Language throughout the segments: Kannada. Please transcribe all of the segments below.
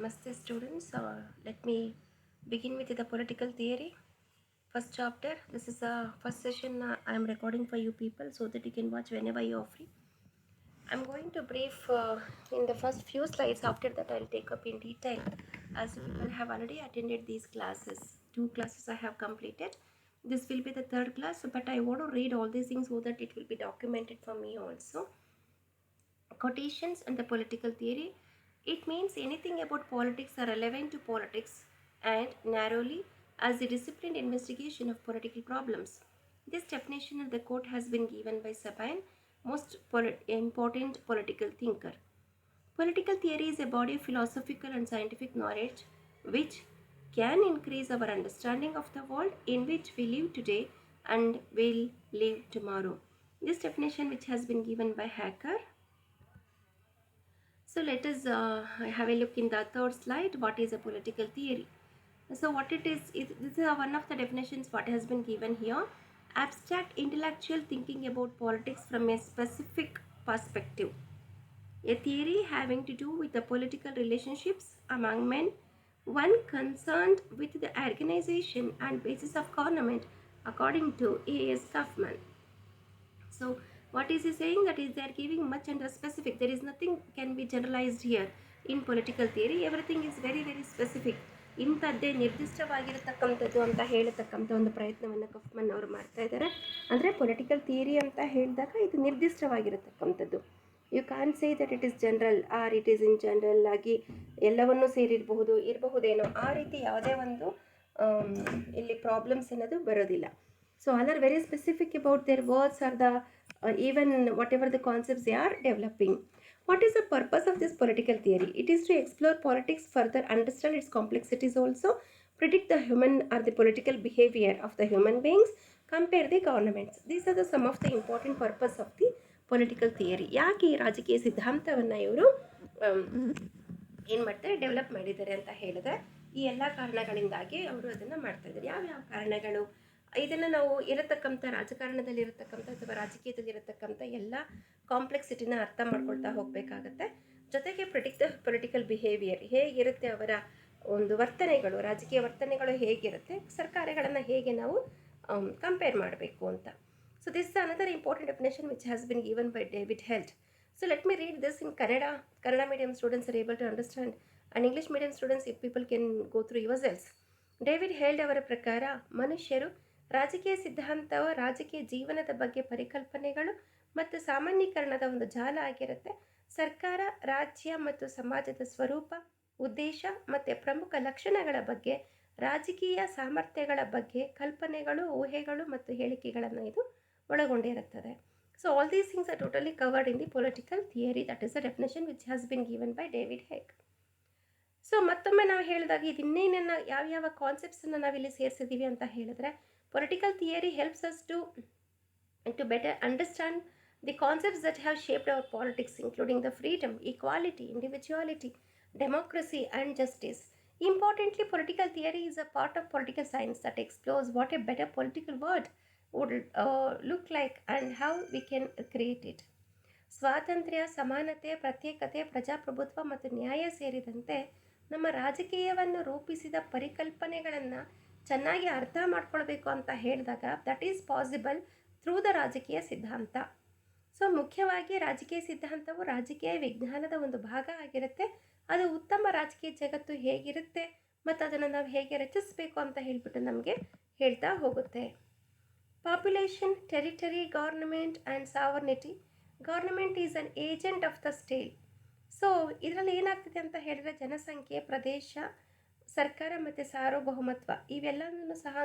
Namaste students. Let me begin with the political theory. First chapter. This is the first session I am recording for you people so that you can watch whenever you are free. I am going to brief in the first few slides. After that I will take up in detail as you people have already attended these classes. 2 classes I have completed. This will be the third class, but I want to read all these things so that it will be documented for me also. Quotations and the political theory. It means anything about politics are relevant to politics and narrowly as the disciplined investigation of political problems. This definition of the quote has been given by Sabine, most important political thinker. Political theory is a body of philosophical and scientific knowledge which can increase our understanding of the world in which we live today and will live tomorrow. This definition, which has been given by Hacker. So let us have a look in the third slide. What is a political theory? So what it is this is one of the definitions what has been given here. Abstract intellectual thinking about politics from a specific perspective. A theory having to do with the political relationships among men, one concerned with the organization and basis of government according to A.S. Kaufman. So what is he saying? That is, they are giving much and specific. There is nothing can be generalized here in political theory. Everything is very very specific. ಇಂಥದ್ದೇ ನಿರ್ದಿಷ್ಟವಾಗಿರತಕ್ಕಂಥದ್ದು ಅಂತ ಹೇಳತಕ್ಕಂಥ ಒಂದು ಪ್ರಯತ್ನವನ್ನು ಕಫ್ಮನ್ ಅವರು ಮಾಡ್ತಾ ಇದ್ದಾರೆ. ಅಂದರೆ ಪೊಲಿಟಿಕಲ್ ಥಿಯರಿ ಅಂತ ಹೇಳಿದಾಗ ಇದು ನಿರ್ದಿಷ್ಟವಾಗಿರತಕ್ಕಂಥದ್ದು. You can say that it is general or it is in general ಆಗಿ ಎಲ್ಲವನ್ನೂ ಇರಬಹುದೇನೋ ಆ ರೀತಿ ಯಾವುದೇ ಒಂದು ಇಲ್ಲಿ ಪ್ರಾಬ್ಲಮ್ಸ್ ಅನ್ನೋದು ಬರೋದಿಲ್ಲ. So other very specific about their words are the even whatever the concepts they are developing. What is the purpose of this political theory? It is to explore politics further, understand its complexities also, predict the human or the political behavior of the human beings, compare the governments. These are the some of the important purpose of the political theory. ಯಾಕೆ ಈ ರಾಜಕೀಯ ಸಿದ್ಧಾಂತವನ್ನು ಇವರು ಏನು ಮಾಡ್ತಾರೆ ಡೆವಲಪ್ ಮಾಡಿದ್ದಾರೆ ಅಂತ ಹೇಳಿದ್ರೆ ಈ ಎಲ್ಲ ಕಾರಣಗಳಿಂದಾಗಿ ಅವರು ಅದನ್ನು ಮಾಡ್ತಾ ಇದ್ದಾರೆ. ಯಾವ್ಯಾವ ಕಾರಣಗಳು? ಇದನ್ನು ನಾವು ಇರತಕ್ಕಂಥ ರಾಜಕಾರಣದಲ್ಲಿ ಇರತಕ್ಕಂಥ ಅಥವಾ ರಾಜಕೀಯದಲ್ಲಿ ಇರತಕ್ಕಂಥ ಎಲ್ಲ ಕಾಂಪ್ಲೆಕ್ಸಿಟಿನ ಅರ್ಥ ಮಾಡ್ಕೊಳ್ತಾ ಹೋಗಬೇಕಾಗತ್ತೆ. ಜೊತೆಗೆ ಪ್ರಿಡಿಕ್ಟ್ ದ ಪೊಲಿಟಿಕಲ್ ಬಿಹೇವಿಯರ್, ಹೇಗಿರುತ್ತೆ ಅವರ ಒಂದು ವರ್ತನೆಗಳು, ರಾಜಕೀಯ ವರ್ತನೆಗಳು ಹೇಗಿರುತ್ತೆ, ಸರ್ಕಾರಗಳನ್ನು ಹೇಗೆ ನಾವು ಕಂಪೇರ್ ಮಾಡಬೇಕು ಅಂತ. So this is another important definition which has been given by David Held. So let me read this in Kannada medium students are able to understand and English medium students if people can go through yourselves. David Held ಅವರ ಪ್ರಕಾರ ಮನುಷ್ಯರು ರಾಜಕೀಯ ಸಿದ್ಧಾಂತವು ರಾಜಕೀಯ ಜೀವನದ ಬಗ್ಗೆ ಪರಿಕಲ್ಪನೆಗಳು ಮತ್ತು ಸಾಮಾನ್ಯೀಕರಣದ ಒಂದು ಜಾಲ ಆಗಿರುತ್ತೆ. ಸರ್ಕಾರ, ರಾಜ್ಯ ಮತ್ತು ಸಮಾಜದ ಸ್ವರೂಪ, ಉದ್ದೇಶ ಮತ್ತು ಪ್ರಮುಖ ಲಕ್ಷಣಗಳ ಬಗ್ಗೆ, ರಾಜಕೀಯ ಸಾಮರ್ಥ್ಯಗಳ ಬಗ್ಗೆ ಕಲ್ಪನೆಗಳು, ಊಹೆಗಳು ಮತ್ತು ಹೇಳಿಕೆಗಳನ್ನು ಇದು ಒಳಗೊಂಡಿರುತ್ತದೆ. So all these things are totally covered in the political theory. That is a definition which has been given by David egg. So ಮತ್ತೊಮ್ಮೆ ನಾವು ಹೇಳಿದಾಗ ಇದು ಇನ್ನೇನನ್ನು ಯಾವ್ಯಾವ ಕಾನ್ಸೆಪ್ಟ್ಸನ್ನು ನಾವಿಲ್ಲಿ ಸೇರಿಸಿದ್ದೀವಿ ಅಂತ ಹೇಳಿದ್ರೆ, political theory helps us to better understand the concepts that have shaped our politics, including the freedom, equality, individuality, democracy and justice. Importantly, political theory is a part of political science that explores what a better political world would look like and how we can create it. ಸ್ವಾತಂತ್ರ್ಯ, ಸಮಾನತೆ, ಪ್ರತ್ಯೇಕತೆ, ಪ್ರಜಾಪ್ರಭುತ್ವ ಮತ್ತು ನ್ಯಾಯ ಸೇರಿದಂತೆ ನಮ್ಮ ರಾಜಕೀಯವನ್ನು ರೂಪಿಸಿದ ಪರಿಕಲ್ಪನೆಗಳನ್ನು ಚೆನ್ನಾಗಿ ಅರ್ಥ ಮಾಡ್ಕೊಳ್ಬೇಕು ಅಂತ ಹೇಳಿದಾಗ that is possible through the ರಾಜಕೀಯ ಸಿದ್ಧಾಂತ. ಸೊ ಮುಖ್ಯವಾಗಿ ರಾಜಕೀಯ ಸಿದ್ಧಾಂತವು ರಾಜಕೀಯ ವಿಜ್ಞಾನದ ಒಂದು ಭಾಗ ಆಗಿರುತ್ತೆ. ಅದು ಉತ್ತಮ ರಾಜಕೀಯ ಜಗತ್ತು ಹೇಗಿರುತ್ತೆ ಮತ್ತು ಅದನ್ನು ನಾವು ಹೇಗೆ ರಚಿಸಬೇಕು ಅಂತ ಹೇಳಿಬಿಟ್ಟು ನಮಗೆ ಹೇಳ್ತಾ ಹೋಗುತ್ತೆ. Population, territory, government and sovereignty. Government is an agent of the state. So ಇದರಲ್ಲಿ ಏನಾಗ್ತದೆ ಅಂತ ಹೇಳಿದ್ರೆ ಜನಸಂಖ್ಯೆ, ಪ್ರದೇಶ, ಸರ್ಕಾರ ಮತ್ತು ಸಾರ್ವಭೌಮತ್ವ ಇವೆಲ್ಲನೂ ಸಹ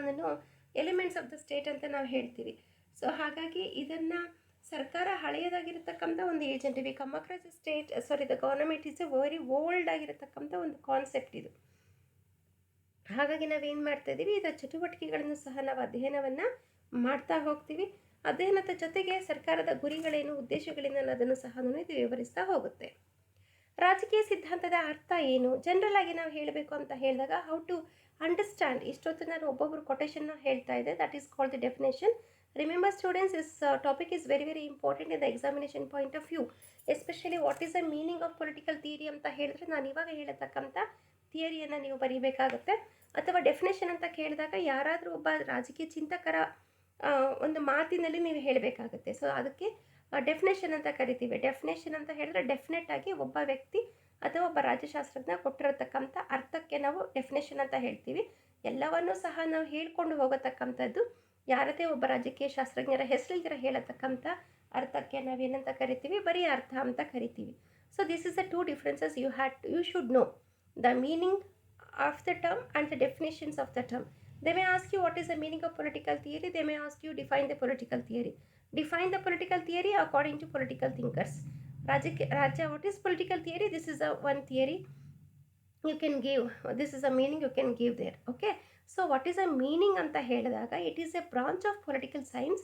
ಎಲಿಮೆಂಟ್ಸ್ ಆಫ್ ದ ಸ್ಟೇಟ್ ಅಂತ ನಾವು ಹೇಳ್ತೀವಿ. ಸೊ ಹಾಗಾಗಿ ಇದನ್ನು ಸರ್ಕಾರ ಹಳೆಯದಾಗಿರತಕ್ಕಂಥ ಒಂದು agent. We come across state the government is A very old ಆಗಿರತಕ್ಕಂಥ ಒಂದು ಕಾನ್ಸೆಪ್ಟ್ ಇದು. ಹಾಗಾಗಿ ನಾವೇನು ಮಾಡ್ತಾ ಇದ್ದೀವಿ, ಇದರ ಚಟುವಟಿಕೆಗಳನ್ನು ಸಹ ನಾವು ಅಧ್ಯಯನವನ್ನು ಮಾಡ್ತಾ ಹೋಗ್ತೀವಿ. ಅಧ್ಯಯನದ ಜೊತೆಗೆ ಸರ್ಕಾರದ ಗುರಿಗಳೇನು, ಉದ್ದೇಶಗಳೇನು ಅನ್ನೋದನ್ನು ಸಹ ಇದು ವಿವರಿಸ್ತಾ ಹೋಗುತ್ತೆ. ರಾಜಕೀಯ ಸಿದ್ಧಾಂತದ ಅರ್ಥ ಏನು? ಜನರಲ್ ಆಗಿ ನಾವು ಹೇಳಬೇಕು ಅಂತ ಹೇಳಿದಾಗ ಹೌ ಟು ಅಂಡರ್ಸ್ಟ್ಯಾಂಡ್. ಇಷ್ಟೊತ್ತು ನಾನು ಒಬ್ಬೊಬ್ಬರು ಕೊಟೇಶನ್ನ ಹೇಳ್ತಾ ಇದ್ದೆ. That is called the definition. Remember students, this topic is very very important in the examination point of view. Especially what is the meaning of political theory ಅಂತ ಹೇಳಿದ್ರೆ ನಾನು ಇವಾಗ ಹೇಳತಕ್ಕಂಥ ಥಿಯರಿಯನ್ನು ನೀವು ಬರೀಬೇಕಾಗುತ್ತೆ. ಅಥವಾ ಡೆಫಿನೇಷನ್ ಅಂತ ಕೇಳಿದಾಗ ಯಾರಾದರೂ ಒಬ್ಬ ರಾಜಕೀಯ ಚಿಂತಕರ ಒಂದು ಮಾತಿನಲ್ಲಿ ನೀವು ಹೇಳಬೇಕಾಗುತ್ತೆ. ಸೊ ಅದಕ್ಕೆ ಡೆಫಿನೇಷನ್ ಅಂತ ಕರಿತೀವಿ. ಡೆಫಿನೇಷನ್ ಅಂತ ಹೇಳಿದ್ರೆ ಡೆಫಿನೆಟ್ ಆಗಿ ಒಬ್ಬ ವ್ಯಕ್ತಿ ಅಥವಾ ಒಬ್ಬ ರಾಜ್ಯಶಾಸ್ತ್ರಜ್ಞ ಕೊಟ್ಟಿರತಕ್ಕಂಥ ಅರ್ಥಕ್ಕೆ ನಾವು ಡೆಫಿನೇಷನ್ ಅಂತ ಹೇಳ್ತೀವಿ. ಎಲ್ಲವನ್ನೂ ಸಹ ನಾವು ಹೇಳ್ಕೊಂಡು ಹೋಗತಕ್ಕಂಥದ್ದು ಯಾರದೇ ಒಬ್ಬ ರಾಜಕೀಯ ಶಾಸ್ತ್ರಜ್ಞರ ಹೆಸರಿಲ್ದಿರ ಹೇಳತಕ್ಕಂಥ ಅರ್ಥಕ್ಕೆ ನಾವೇನಂತ ಕರಿತೀವಿ, ಬರೀ ಅರ್ಥ ಅಂತ ಕರಿತೀವಿ. So this is the two differences you should know the meaning of the term and the definitions of the term. They may ask you what is the meaning of political theory. They may ask you define the political theory. Define the political theory according to political thinkers. Raja, what is political theory? This is a one theory you can give. This is a meaning you can give there. Okay. So what is a meaning anta ಹೇಳಿದಾಗ it is a branch of political science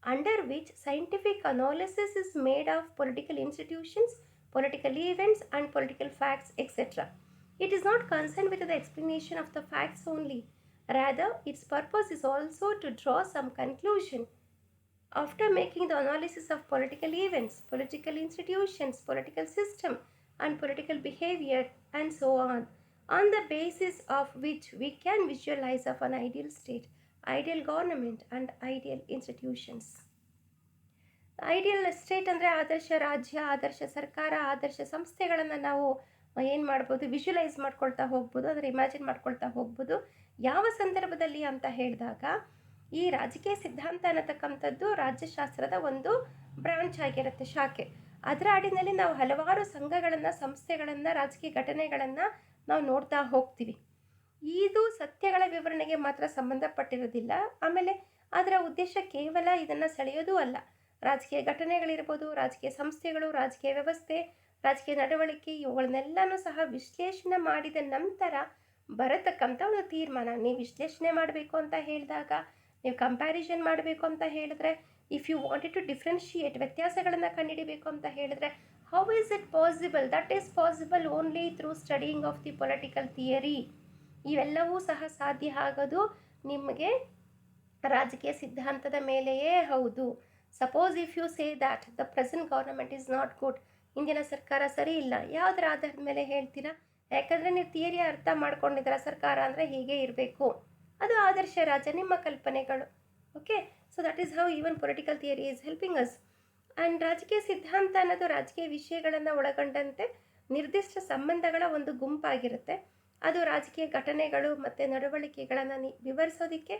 under which scientific analysis is made of political institutions, political events and political facts, etc. It is not concerned with the explanation of the facts only. Rather, its purpose is also to draw some conclusion. After making the analysis of political events, political institutions, political system, and political behavior, and so on the basis of which we can visualize of an ideal state, ideal government, and ideal institutions. Ideal state ಅಂದರೆ ಆದರ್ಶ ರಾಜ್ಯ, ಆದರ್ಶ ಸರ್ಕಾರ, ಆದರ್ಶ ಸಂಸ್ಥೆಗಳನ್ನು ನಾವು ಏನು ಮಾಡ್ಬೋದು, ವಿಜುವಲೈಸ್ ಮಾಡ್ಕೊಳ್ತಾ ಹೋಗ್ಬೋದು, ಅಂದರೆ ಇಮ್ಯಾಜಿನ್ ಮಾಡ್ಕೊಳ್ತಾ ಹೋಗ್ಬೋದು. ಯಾವ ಸಂದರ್ಭದಲ್ಲಿ ಅಂತ ಹೇಳಿದಾಗ ಈ ರಾಜಕೀಯ ಸಿದ್ಧಾಂತ ಅನ್ನತಕ್ಕಂಥದ್ದು ರಾಜ್ಯಶಾಸ್ತ್ರದ ಒಂದು ಬ್ರಾಂಚ್ ಆಗಿರುತ್ತೆ, ಶಾಖೆ. ಅದರ ಅಡಿನಲ್ಲಿ ನಾವು ಹಲವಾರು ಸಂಘಗಳನ್ನು, ಸಂಸ್ಥೆಗಳನ್ನು, ರಾಜಕೀಯ ಘಟನೆಗಳನ್ನು ನಾವು ನೋಡ್ತಾ ಹೋಗ್ತೀವಿ. ಇದು ಸತ್ಯಗಳ ವಿವರಣೆಗೆ ಮಾತ್ರ ಸಂಬಂಧಪಟ್ಟಿರೋದಿಲ್ಲ. ಆಮೇಲೆ ಅದರ ಉದ್ದೇಶ ಕೇವಲ ಇದನ್ನು ಸೆಳೆಯೋದೂ ಅಲ್ಲ. ರಾಜಕೀಯ ಘಟನೆಗಳಿರ್ಬೋದು, ರಾಜಕೀಯ ಸಂಸ್ಥೆಗಳು, ರಾಜಕೀಯ ವ್ಯವಸ್ಥೆ, ರಾಜಕೀಯ ನಡವಳಿಕೆ, ಇವುಗಳನ್ನೆಲ್ಲನೂ ಸಹ ವಿಶ್ಲೇಷಣೆ ಮಾಡಿದ ನಂತರ ಬರತಕ್ಕಂಥ ಒಂದು ತೀರ್ಮಾನ. ನೀವು ವಿಶ್ಲೇಷಣೆ ಮಾಡಬೇಕು ಅಂತ ಹೇಳಿದಾಗ, ನೀವು ಕಂಪ್ಯಾರಿಸನ್ ಮಾಡಬೇಕು ಅಂತ ಹೇಳಿದ್ರೆ, if you wanted to differentiate, ವ್ಯತ್ಯಾಸಗಳನ್ನು ಕಂಡುಹಿಡಬೇಕು ಅಂತ ಹೇಳಿದ್ರೆ, how is it possible? That is possible only through studying of the political theory. ಇವೆಲ್ಲವೂ ಸಹ ಸಾಧ್ಯ ಆಗೋದು ನಿಮಗೆ ರಾಜಕೀಯ ಸಿದ್ಧಾಂತದ ಮೇಲೆಯೇ ಹೌದು. Suppose if you say that the present government is not good, ಇಂದಿನ ಸರ್ಕಾರ ಸರಿ ಇಲ್ಲ, ಯಾವುದರ ಆಧಾರದ ಮೇಲೆ ಹೇಳ್ತೀರಾ? ಯಾಕಂದರೆ ನೀವು ಥಿಯರಿ ಅರ್ಥ ಮಾಡ್ಕೊಂಡಿದ್ದೀರ, ಸರ್ಕಾರ ಅಂದರೆ ಹೀಗೆ ಇರಬೇಕು, ಅದು ಆದರ್ಶ ರಾಜ್ಯ, ನಿಮ್ಮ ಕಲ್ಪನೆಗಳು. Okay, so that is how even political theory is helping us. And ರಾಜಕೀಯ ಸಿದ್ಧಾಂತ ಅನ್ನೋದು ರಾಜಕೀಯ ವಿಷಯಗಳನ್ನು ಒಳಗೊಂಡಂತೆ ನಿರ್ದಿಷ್ಟ ಸಂಬಂಧಗಳ ಒಂದು ಗುಂಪಾಗಿರುತ್ತೆ. ಅದು ರಾಜಕೀಯ ಘಟನೆಗಳು ಮತ್ತು ನಡವಳಿಕೆಗಳನ್ನು ವಿವರಿಸೋದಕ್ಕೆ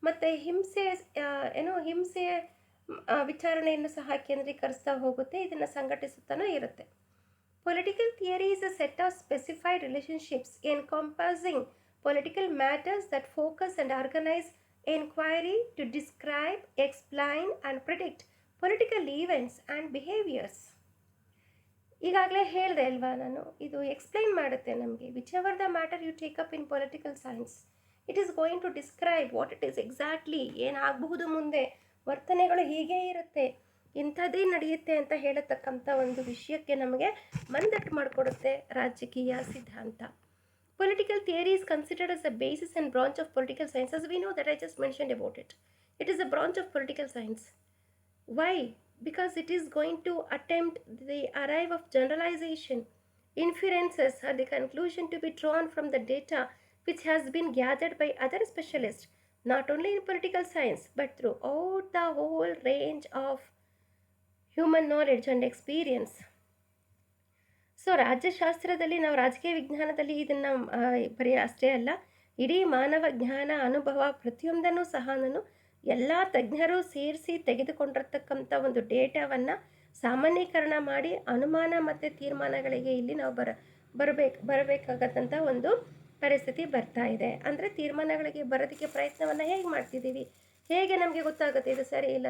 ಮತ್ತು ಹಿಂಸೆಯ ವಿಚಾರಣೆಯನ್ನು ಸಹ ಕೇಂದ್ರೀಕರಿಸ್ತಾ ಹೋಗುತ್ತೆ, ಇದನ್ನು ಸಂಘಟಿಸುತ್ತಾನೂ ಇರುತ್ತೆ. Political theory is a set of specified relationships encompassing political matters that focus and organize inquiry to describe, explain and predict political events and behaviors. ಈಗಾಗಲೇ ಹೇಳಿದೆ ಅಲ್ವಾ ನಾನು, ಇದು ಎಕ್ಸ್ಪ್ಲೈನ್ ಮಾಡುತ್ತೆ ನಮಗೆ. Whichever the matter you take up in political science, it is going to describe what it is exactly, ಏನಾಗಬಹುದು ಮುಂದೆ, ವರ್ತನೆಗಳು ಹೀಗೆ ಇರುತ್ತೆ, ಇಂಥದ್ದೇ ನಡೆಯುತ್ತೆ ಅಂತ ಹೇಳತಕ್ಕಂಥ ಒಂದು ವಿಷಯಕ್ಕೆ ನಮಗೆ ಮಂದಟ್ಟು ಮಾಡಿಕೊಡುತ್ತೆ ರಾಜಕೀಯ ಸಿದ್ಧಾಂತ. Political theory is considered as the basis and branch of political science, as we know that I just mentioned about it. It is a branch of political science. Why? Because it is going to attempt the arrive of generalization, inferences or the conclusion to be drawn from the data which has been gathered by other specialists, not only in political science but throughout the whole range of human knowledge and experience. So ರಾಜ್ಯಶಾಸ್ತ್ರದಲ್ಲಿ, ನಾವು ರಾಜಕೀಯ ವಿಜ್ಞಾನದಲ್ಲಿ ಇದನ್ನು ಬರೀ ಅಷ್ಟೇ ಅಲ್ಲ, ಇಡೀ ಮಾನವ ಜ್ಞಾನ, ಅನುಭವ ಪ್ರತಿಯೊಂದನ್ನು ಸಹ ನಾನು ಎಲ್ಲ ತಜ್ಞರು ಸೇರಿಸಿ ತೆಗೆದುಕೊಂಡಿರ್ತಕ್ಕಂಥ ಒಂದು ಡೇಟಾವನ್ನು ಸಾಮಾನ್ಯೀಕರಣ ಮಾಡಿ ಅನುಮಾನ ಮತ್ತು ತೀರ್ಮಾನಗಳಿಗೆ ಇಲ್ಲಿ ನಾವು ಬರಬೇಕಾಗತ್ತಂಥ ಒಂದು ಪರಿಸ್ಥಿತಿ ಬರ್ತಾ ಇದೆ. ಅಂದರೆ ತೀರ್ಮಾನಗಳಿಗೆ ಬರೋದಕ್ಕೆ ಪ್ರಯತ್ನವನ್ನು ಹೇಗೆ ಮಾಡ್ತಿದ್ದೀವಿ, ಹೇಗೆ ನಮಗೆ ಗೊತ್ತಾಗುತ್ತೆ ಇದು ಸರಿ ಇಲ್ಲ,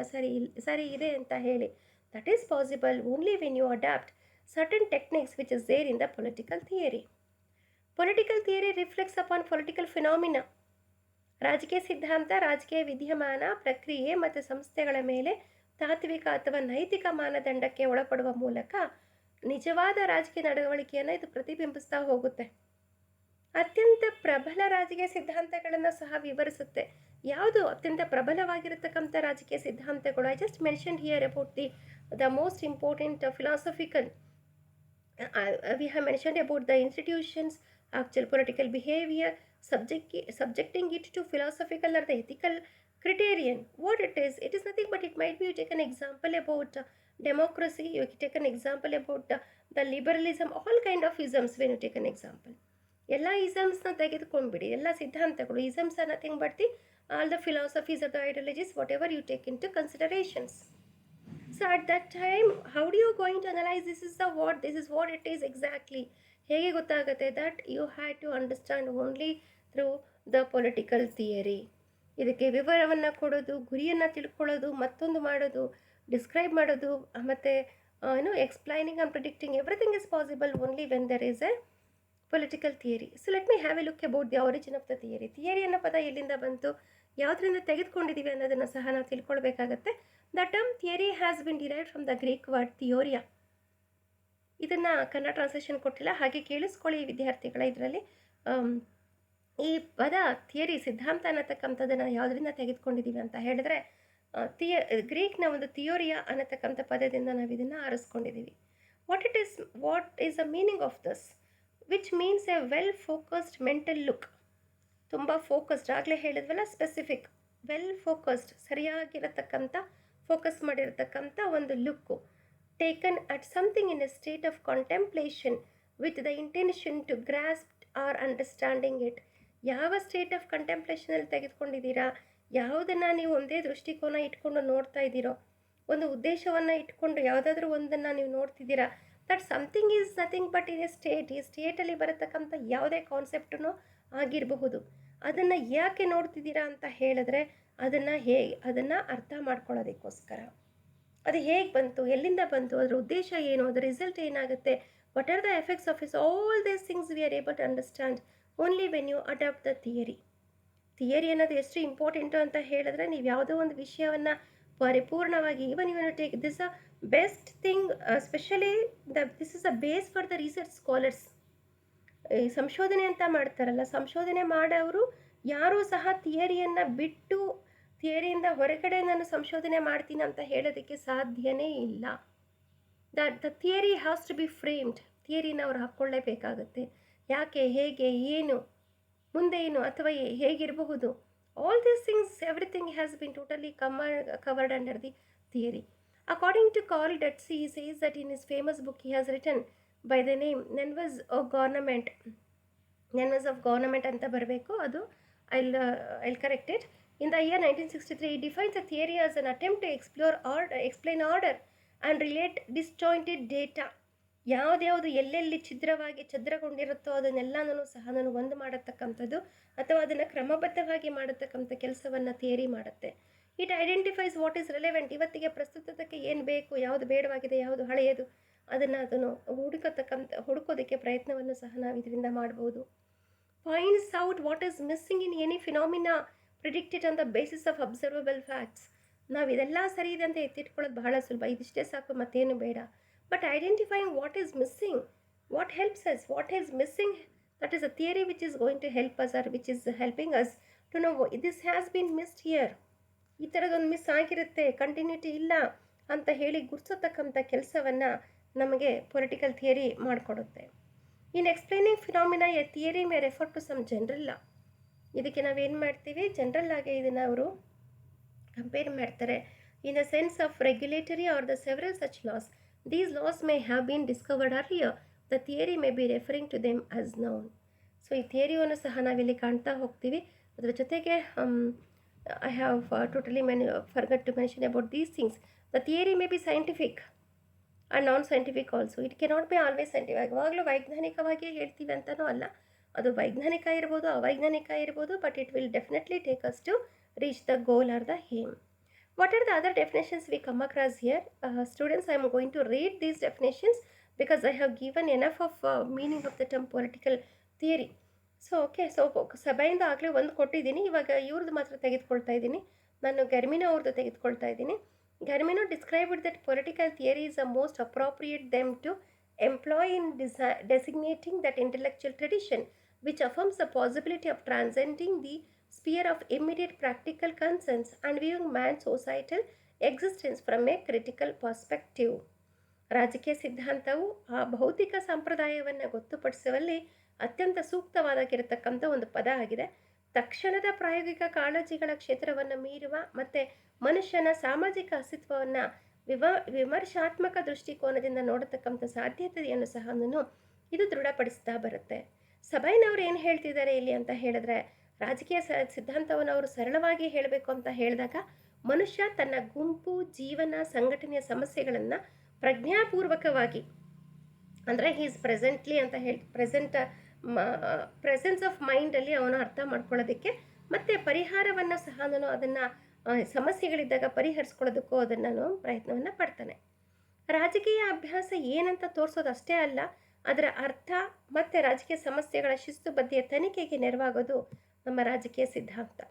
ಸರಿ ಇದೆ ಅಂತ ಹೇಳಿ. That is possible only when you adapt certain techniques which is there in the political theory. Political theory reflects upon political phenomena. ರಾಜಕೀಯ ಸಿದ್ಧಾಂತ ರಾಜಕೀಯ ವಿದ್ಯಮಾನ, ಪ್ರಕ್ರಿಯೆ ಮತ್ತು ಸಂಸ್ಥೆಗಳ ಮೇಲೆ ತಾತ್ವಿಕ ಅಥವಾ ನೈತಿಕ ಮಾನದಂಡಕ್ಕೆ ಒಳಪಡುವ ಮೂಲಕ ನಿಜವಾದ ರಾಜಕೀಯ ನಡವಳಿಕೆಯನ್ನು ಇದು ಪ್ರತಿಬಿಂಬಿಸ್ತಾ ಹೋಗುತ್ತೆ. ಅತ್ಯಂತ ಪ್ರಬಲ ರಾಜಕೀಯ ಸಿದ್ಧಾಂತಗಳನ್ನು ಸಹ ವಿವರಿಸುತ್ತೆ. ಯಾವುದು ಅತ್ಯಂತ ಪ್ರಬಲವಾಗಿರತಕ್ಕಂಥ ರಾಜಕೀಯ ಸಿದ್ಧಾಂತಗಳು? I just mentioned here about the most important philosophical we have mentioned about the institutions actual political behavior, subjecting it to philosophical or the ethical criterion. What it is nothing but it might be you take an example about democracy, you take an example about the liberalism, all kind of isms when you take an example. ಎಲ್ಲ ಇಸಮ್ಸ್ನ ತೆಗೆದುಕೊಂಡ್ಬಿಡಿ, ಎಲ್ಲ ಸಿದ್ಧಾಂತಗಳು, isms are nothing but the all the philosophies of the ideologies whatever you take into considerations. So at that time how do you going to analyse this is what it is exactly? ಹೇಗೆ ಗೊತ್ತಾಗುತ್ತೆ? That you had to understand only through the political theory. ಇದಕ್ಕೆ ವಿವರವನ್ನು ಕೊಡೋದು, ಗುರಿಯನ್ನು ತಿಳ್ಕೊಳ್ಳೋದು, ಮತ್ತೊಂದು ಮಾಡೋದು, ಡಿಸ್ಕ್ರೈಬ್ ಮಾಡೋದು, ಮತ್ತು explaining and predicting everything is possible only when there is a political theory. So let me have a look about the origin of the theory. Theory ಅನ್ನೋ ಪದ ಎಲ್ಲಿಂದ ಬಂತು, ಯಾವುದರಿಂದ ತೆಗೆದುಕೊಂಡಿದ್ದೀವಿ ಅನ್ನೋದನ್ನು ಸಹ ನಾವು ತಿಳ್ಕೊಳ್ಬೇಕಾಗತ್ತೆ. The term theory has been derived from the Greek word theoria. ಇದನ್ನು ಕನ್ನಡ ಟ್ರಾನ್ಸ್ಲೇಷನ್ ಕೊಟ್ಟಿಲ್ಲ, ಹಾಗೆ ಕೇಳಿಸ್ಕೊಳ್ಳಿ ವಿದ್ಯಾರ್ಥಿಗಳ. ಇದರಲ್ಲಿ ಈ ಪದ ಥಿಯರಿ, ಸಿದ್ಧಾಂತ ಅನ್ನತಕ್ಕಂಥದ್ದನ್ನು ಯಾವುದರಿಂದ ತೆಗೆದುಕೊಂಡಿದ್ದೀವಿ ಅಂತ ಹೇಳಿದ್ರೆ ಗ್ರೀಕ್ನ ಒಂದು ಥಿಯೋರಿಯಾ ಅನ್ನತಕ್ಕಂಥ ಪದದಿಂದ ನಾವು ಇದನ್ನು ಆರಿಸ್ಕೊಂಡಿದ್ದೀವಿ. What is the meaning of this? Which means a well focused mental look. ತುಂಬ ಫೋಕಸ್ಡ್, ಆಗಲೇ ಹೇಳಿದ್ವಲ್ಲ, ಸ್ಪೆಸಿಫಿಕ್, ವೆಲ್ ಫೋಕಸ್ಡ್, ಸರಿಯಾಗಿರತಕ್ಕಂಥ, ಫೋಕಸ್ ಮಾಡಿರತಕ್ಕಂಥ ಒಂದು look. Taken at something in a state of contemplation with the intention to grasp or understanding it. ಯಾವ ಸ್ಟೇಟ್ ಆಫ್ ಕಂಟೆಂಪ್ಲೇಷನಲ್ಲಿ ತೆಗೆದುಕೊಂಡಿದ್ದೀರಾ, ಯಾವುದನ್ನು ನೀವು ಒಂದೇ ದೃಷ್ಟಿಕೋನ ಇಟ್ಕೊಂಡು ನೋಡ್ತಾ ಇದ್ದೀರೋ, ಒಂದು ಉದ್ದೇಶವನ್ನು ಇಟ್ಕೊಂಡು ಯಾವುದಾದ್ರೂ ಒಂದನ್ನು ನೀವು ನೋಡ್ತಿದ್ದೀರಾ, that something is nothing but in a state. ಈ ಸ್ಟೇಟಲ್ಲಿ ಬರತಕ್ಕಂಥ ಯಾವುದೇ ಕಾನ್ಸೆಪ್ಟೂ ಆಗಿರಬಹುದು. ಅದನ್ನು ಯಾಕೆ ನೋಡ್ತಿದ್ದೀರಾ ಅಂತ ಹೇಳಿದ್ರೆ ಅದನ್ನು ಅರ್ಥ ಮಾಡ್ಕೊಳ್ಳೋದಕ್ಕೋಸ್ಕರ. ಅದು ಹೇಗೆ ಬಂತು, ಎಲ್ಲಿಂದ ಬಂತು, ಅದರ ಉದ್ದೇಶ ಏನು, ಅದರ ರಿಸಲ್ಟ್ ಏನಾಗುತ್ತೆ, what are the effects of is, all these things we are able to understand only when you adopt the theory. Theory ಅನ್ನೋದು ಎಷ್ಟು ಇಂಪಾರ್ಟೆಂಟು ಅಂತ ಹೇಳಿದ್ರೆ, ನೀವು ಯಾವುದೋ ಒಂದು ವಿಷಯವನ್ನು ಪರಿಪೂರ್ಣವಾಗಿ, ಇವನ್ take this a best thing, specially this is a base for the research scholars. ಈ ಸಂಶೋಧನೆ ಅಂತ ಮಾಡ್ತಾರಲ್ಲ, ಸಂಶೋಧನೆ ಮಾಡೋರು ಯಾರೂ ಸಹ ಥಿಯರಿಯನ್ನು ಬಿಟ್ಟು, ಥಿಯರಿಯಿಂದ ಹೊರಗಡೆ ನಾನು ಸಂಶೋಧನೆ ಮಾಡ್ತೀನಿ ಅಂತ ಹೇಳೋದಕ್ಕೆ ಸಾಧ್ಯನೇ ಇಲ್ಲ. The theory has to be framed. ಥಿಯರಿನ ಅವ್ರು ಹಾಕ್ಕೊಳ್ಳೇಬೇಕಾಗತ್ತೆ. ಯಾಕೆ, ಹೇಗೆ, ಏನು, ಮುಂದೆ ಏನು, ಅಥವಾ ಹೇಗಿರಬಹುದು, all these things, everything has been totally covered under the theory. According to Carl Dutzy, he says that in his famous book he has written by the name Nenvers of Government ಅಂತ ಬರಬೇಕು, ಅದು I'll correct it. In the year 1963, he defines a theory as an attempt to explain order and relate disjointed data. ಯಾವುದ್ಯಾವುದು ಎಲ್ಲೆಲ್ಲಿ ಛಿದ್ರಗೊಂಡಿರುತ್ತೋ ಅದನ್ನೆಲ್ಲನೂ ಸಹ ನಾನು ಒಂದು ಮಾಡತಕ್ಕಂಥದ್ದು, ಅಥವಾ ಅದನ್ನು ಕ್ರಮಬದ್ಧವಾಗಿ ಮಾಡತಕ್ಕಂಥ ಕೆಲಸವನ್ನು ಥಿಯರಿ ಮಾಡುತ್ತೆ. It identifies what is relevant. ಇವತ್ತಿಗೆ ಪ್ರಸ್ತುತಕ್ಕೆ ಏನು ಬೇಕು, ಯಾವುದು ಬೇಡವಾಗಿದೆ, ಯಾವುದು ಹಳೆಯದು, ಅದನ್ನು ಹುಡುಕೋದಕ್ಕೆ ಪ್ರಯತ್ನವನ್ನು ಸಹ ನಾವು ಇದರಿಂದ ಮಾಡ್ಬೋದು. Points out what is missing in any phenomena, predicted on the basis of observable facts. ನಾವು ಇದೆಲ್ಲ ಸರಿ ಇದೆ ಅಂತ ಎತ್ತಿಟ್ಕೊಳ್ಳೋದು ಬಹಳ ಸುಲಭ, ಇದಿಷ್ಟೇ ಸಾಕು, ಮತ್ತೇನು ಬೇಡ. But identifying what is missing, what helps us, what is missing, that is a theory which is going to help us, or which is helping us to know this has been missed here. ಈ ಥರದೊಂದು ಮಿಸ್ ಆಗಿರುತ್ತೆ, ಕಂಟಿನ್ಯೂಟಿ ಇಲ್ಲ ಅಂತ ಹೇಳಿ ಗುರ್ಸತಕ್ಕಂಥ ಕೆಲಸವನ್ನು ನಮಗೆ ಪೊಲಿಟಿಕಲ್ ಥಿಯರಿ ಮಾಡಿಕೊಡುತ್ತೆ. In explaining phenomena a theory may refer to some general law. ಇದಕ್ಕೆ ನಾವೇನು ಮಾಡ್ತೀವಿ, ಜನರಲ್ ಆಗಿ ಇದನ್ನು ಅವರು ಕಂಪೇರ್ ಮಾಡ್ತಾರೆ. In the sense of regulatory or the several such laws. These laws may have been discovered earlier. The theory may be referring to them as known. So ಈ ಥಿಯರಿಯನ್ನು ಸಹ ನಾವಿಲ್ಲಿ ಕಾಣ್ತಾ ಹೋಗ್ತೀವಿ. ಅದರ ಜೊತೆಗೆ I have totally forgot to mention about these things. The theory may be scientific and non-scientific also. It cannot be always scientific. ಯಾವಾಗಲೂ ವೈಜ್ಞಾನಿಕವಾಗಿ ಹೇಳ್ತೀವಿ ಅಂತಲೂ ಅಲ್ಲ, ಅದು ವೈಜ್ಞಾನಿಕ ಇರ್ಬೋದು, ಅವೈಜ್ಞಾನಿಕ ಇರ್ಬೋದು, but it will definitely take us to reach the goal or the aim. What are the other definitions we come across here? Students, I am going to read these definitions because I have given enough of meaning of the term political theory. So ಸಭೆಯಿಂದ ಆಗಲೇ ಒಂದು ಕೊಟ್ಟಿದ್ದೀನಿ, ಇವಾಗ ಇವ್ರದ್ದು ಮಾತ್ರ ತೆಗೆದುಕೊಳ್ತಾ ಇದ್ದೀನಿ. ನಾನು ಗರ್ಮಿನೋ ಅವ್ರದ್ದು ತೆಗೆದುಕೊಳ್ತಾ ಇದ್ದೀನಿ. Germino described that political theory is the most appropriate them to employ in designating that intellectual tradition which affirms the possibility of transcending the sphere of immediate practical concerns and viewing man's societal existence from a critical perspective. ರಾಜಕೀಯ ಸಿದ್ಧಾಂತವು ಆ ಭೌತಿಕ ಸಂಪ್ರದಾಯವನ್ನು ಗೊತ್ತುಪಡಿಸುವಲ್ಲಿ ಅತ್ಯಂತ ಸೂಕ್ತವಾಗಿರತಕ್ಕಂಥ ಒಂದು ಪದ ಆಗಿದೆ. ತಕ್ಷಣದ ಪ್ರಾಯೋಗಿಕ ಕಾಳಜಿಗಳ ಕ್ಷೇತ್ರವನ್ನು ಮೀರುವ ಮತ್ತು ಮನುಷ್ಯನ ಸಾಮಾಜಿಕ ಅಸ್ತಿತ್ವವನ್ನು ವಿಮರ್ಶಾತ್ಮಕ ದೃಷ್ಟಿಕೋನದಿಂದ ನೋಡತಕ್ಕಂಥ ಸಾಧ್ಯತೆಯನ್ನು ಸಹ ಇದು ದೃಢಪಡಿಸ್ತಾ ಬರುತ್ತೆ. ಸಬೈನವರು ಏನು ಹೇಳ್ತಿದ್ದಾರೆ ಇಲ್ಲಿ ಅಂತ ಹೇಳಿದ್ರೆ, ರಾಜಕೀಯ ಸಿದ್ಧಾಂತವನ್ನು ಅವರು ಸರಳವಾಗಿ ಹೇಳಬೇಕು ಅಂತ ಹೇಳಿದಾಗ, ಮನುಷ್ಯ ತನ್ನ ಗುಂಪು ಜೀವನ ಸಂಘಟನೆಯ ಸಮಸ್ಯೆಗಳನ್ನು ಪ್ರಜ್ಞಾಪೂರ್ವಕವಾಗಿ, ಅಂದರೆ ಹೀಸ್ ಪ್ರೆಸೆಂಟ್ಲಿ ಅಂತ ಹೇಳಿ ಪ್ರೆಸೆನ್ಸ್ ಆಫ್ ಮೈಂಡಲ್ಲಿ ಅವನು ಅರ್ಥ ಮಾಡ್ಕೊಳ್ಳೋದಕ್ಕೆ ಮತ್ತು ಪರಿಹಾರವನ್ನು ಸಹ ಅದನ್ನು ಸಮಸ್ಯೆಗಳಿದ್ದಾಗ ಪರಿಹರಿಸ್ಕೊಳ್ಳೋದಕ್ಕೂ ಅದನ್ನು ಪ್ರಯತ್ನವನ್ನು ಪಡ್ತಾನೆ. ರಾಜಕೀಯ ಅಭ್ಯಾಸ ಏನಂತ ತೋರಿಸೋದು ಅಷ್ಟೇ ಅಲ್ಲ, ಅದರ ಅರ್ಥ ಮತ್ತು ರಾಜಕೀಯ ಸಮಸ್ಯೆಗಳ ಶಿಸ್ತುಬದ್ಧಿಯ ತನಿಖೆಗೆ ನೆರವಾಗೋದು ನಮ್ಮ ರಾಜಕೀಯ ಸಿದ್ಧಾಂತ.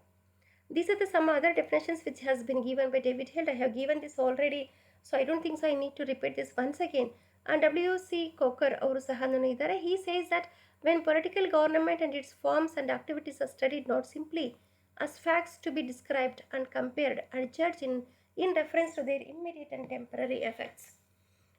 These are the some other definitions which has been given by David Hill. I have given this already, so I don't think so I need to repeat this once again. And W.C. Coker ಅವರು ಸಹ ಇದ್ದಾರೆ. He says that when political government and its forms and activities are studied not simply as facts to be described and compared and judged in reference to their immediate and temporary effects.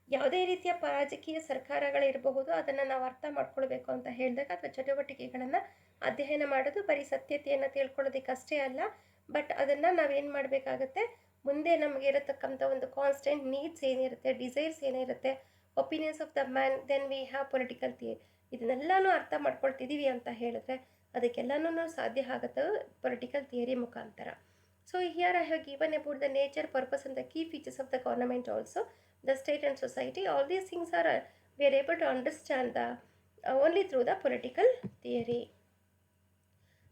ಯಾವುದೇ ರೀತಿಯ ರಾಜಕೀಯ ಸರ್ಕಾರಗಳಿರಬಹುದು, ಅದನ್ನು ನಾವು ಅರ್ಥ ಮಾಡ್ಕೊಳ್ಬೇಕು ಅಂತ ಹೇಳಿದಾಗ ಅಥವಾ ಚಟುವಟಿಕೆಗಳನ್ನು ಅಧ್ಯಯನ ಮಾಡೋದು ಬರೀ ಸತ್ಯತೆಯನ್ನು ತಿಳ್ಕೊಳ್ಳೋದಕ್ಕೆ ಅಷ್ಟೇ ಅಲ್ಲ, ಬಟ್ ಅದನ್ನು ನಾವೇನು ಮಾಡಬೇಕಾಗತ್ತೆ, ಮುಂದೆ ನಮಗೆ ಇರತಕ್ಕಂಥ ಒಂದು ಕಾನ್ಸ್ಟೆಂಟ್ ನೀಡ್ಸ್ ಏನಿರುತ್ತೆ, ಡಿಸೈರ್ಸ್ ಏನಿರುತ್ತೆ, opinions of the man, then we have political theory. ಇದನ್ನೆಲ್ಲನೂ ಅರ್ಥ ಮಾಡ್ಕೊಳ್ತಿದ್ದೀವಿ ಅಂತ ಹೇಳಿದ್ರೆ ಅದಕ್ಕೆಲ್ಲನೂ ಸಾಧ್ಯ ಆಗುತ್ತೆ ಪೊಲಿಟಿಕಲ್ ಥಿಯರಿ ಮುಖಾಂತರ. So here I have given about the nature, purpose and the key features of the government also, the state and society. All these things are we are able to understand the only through the political theory.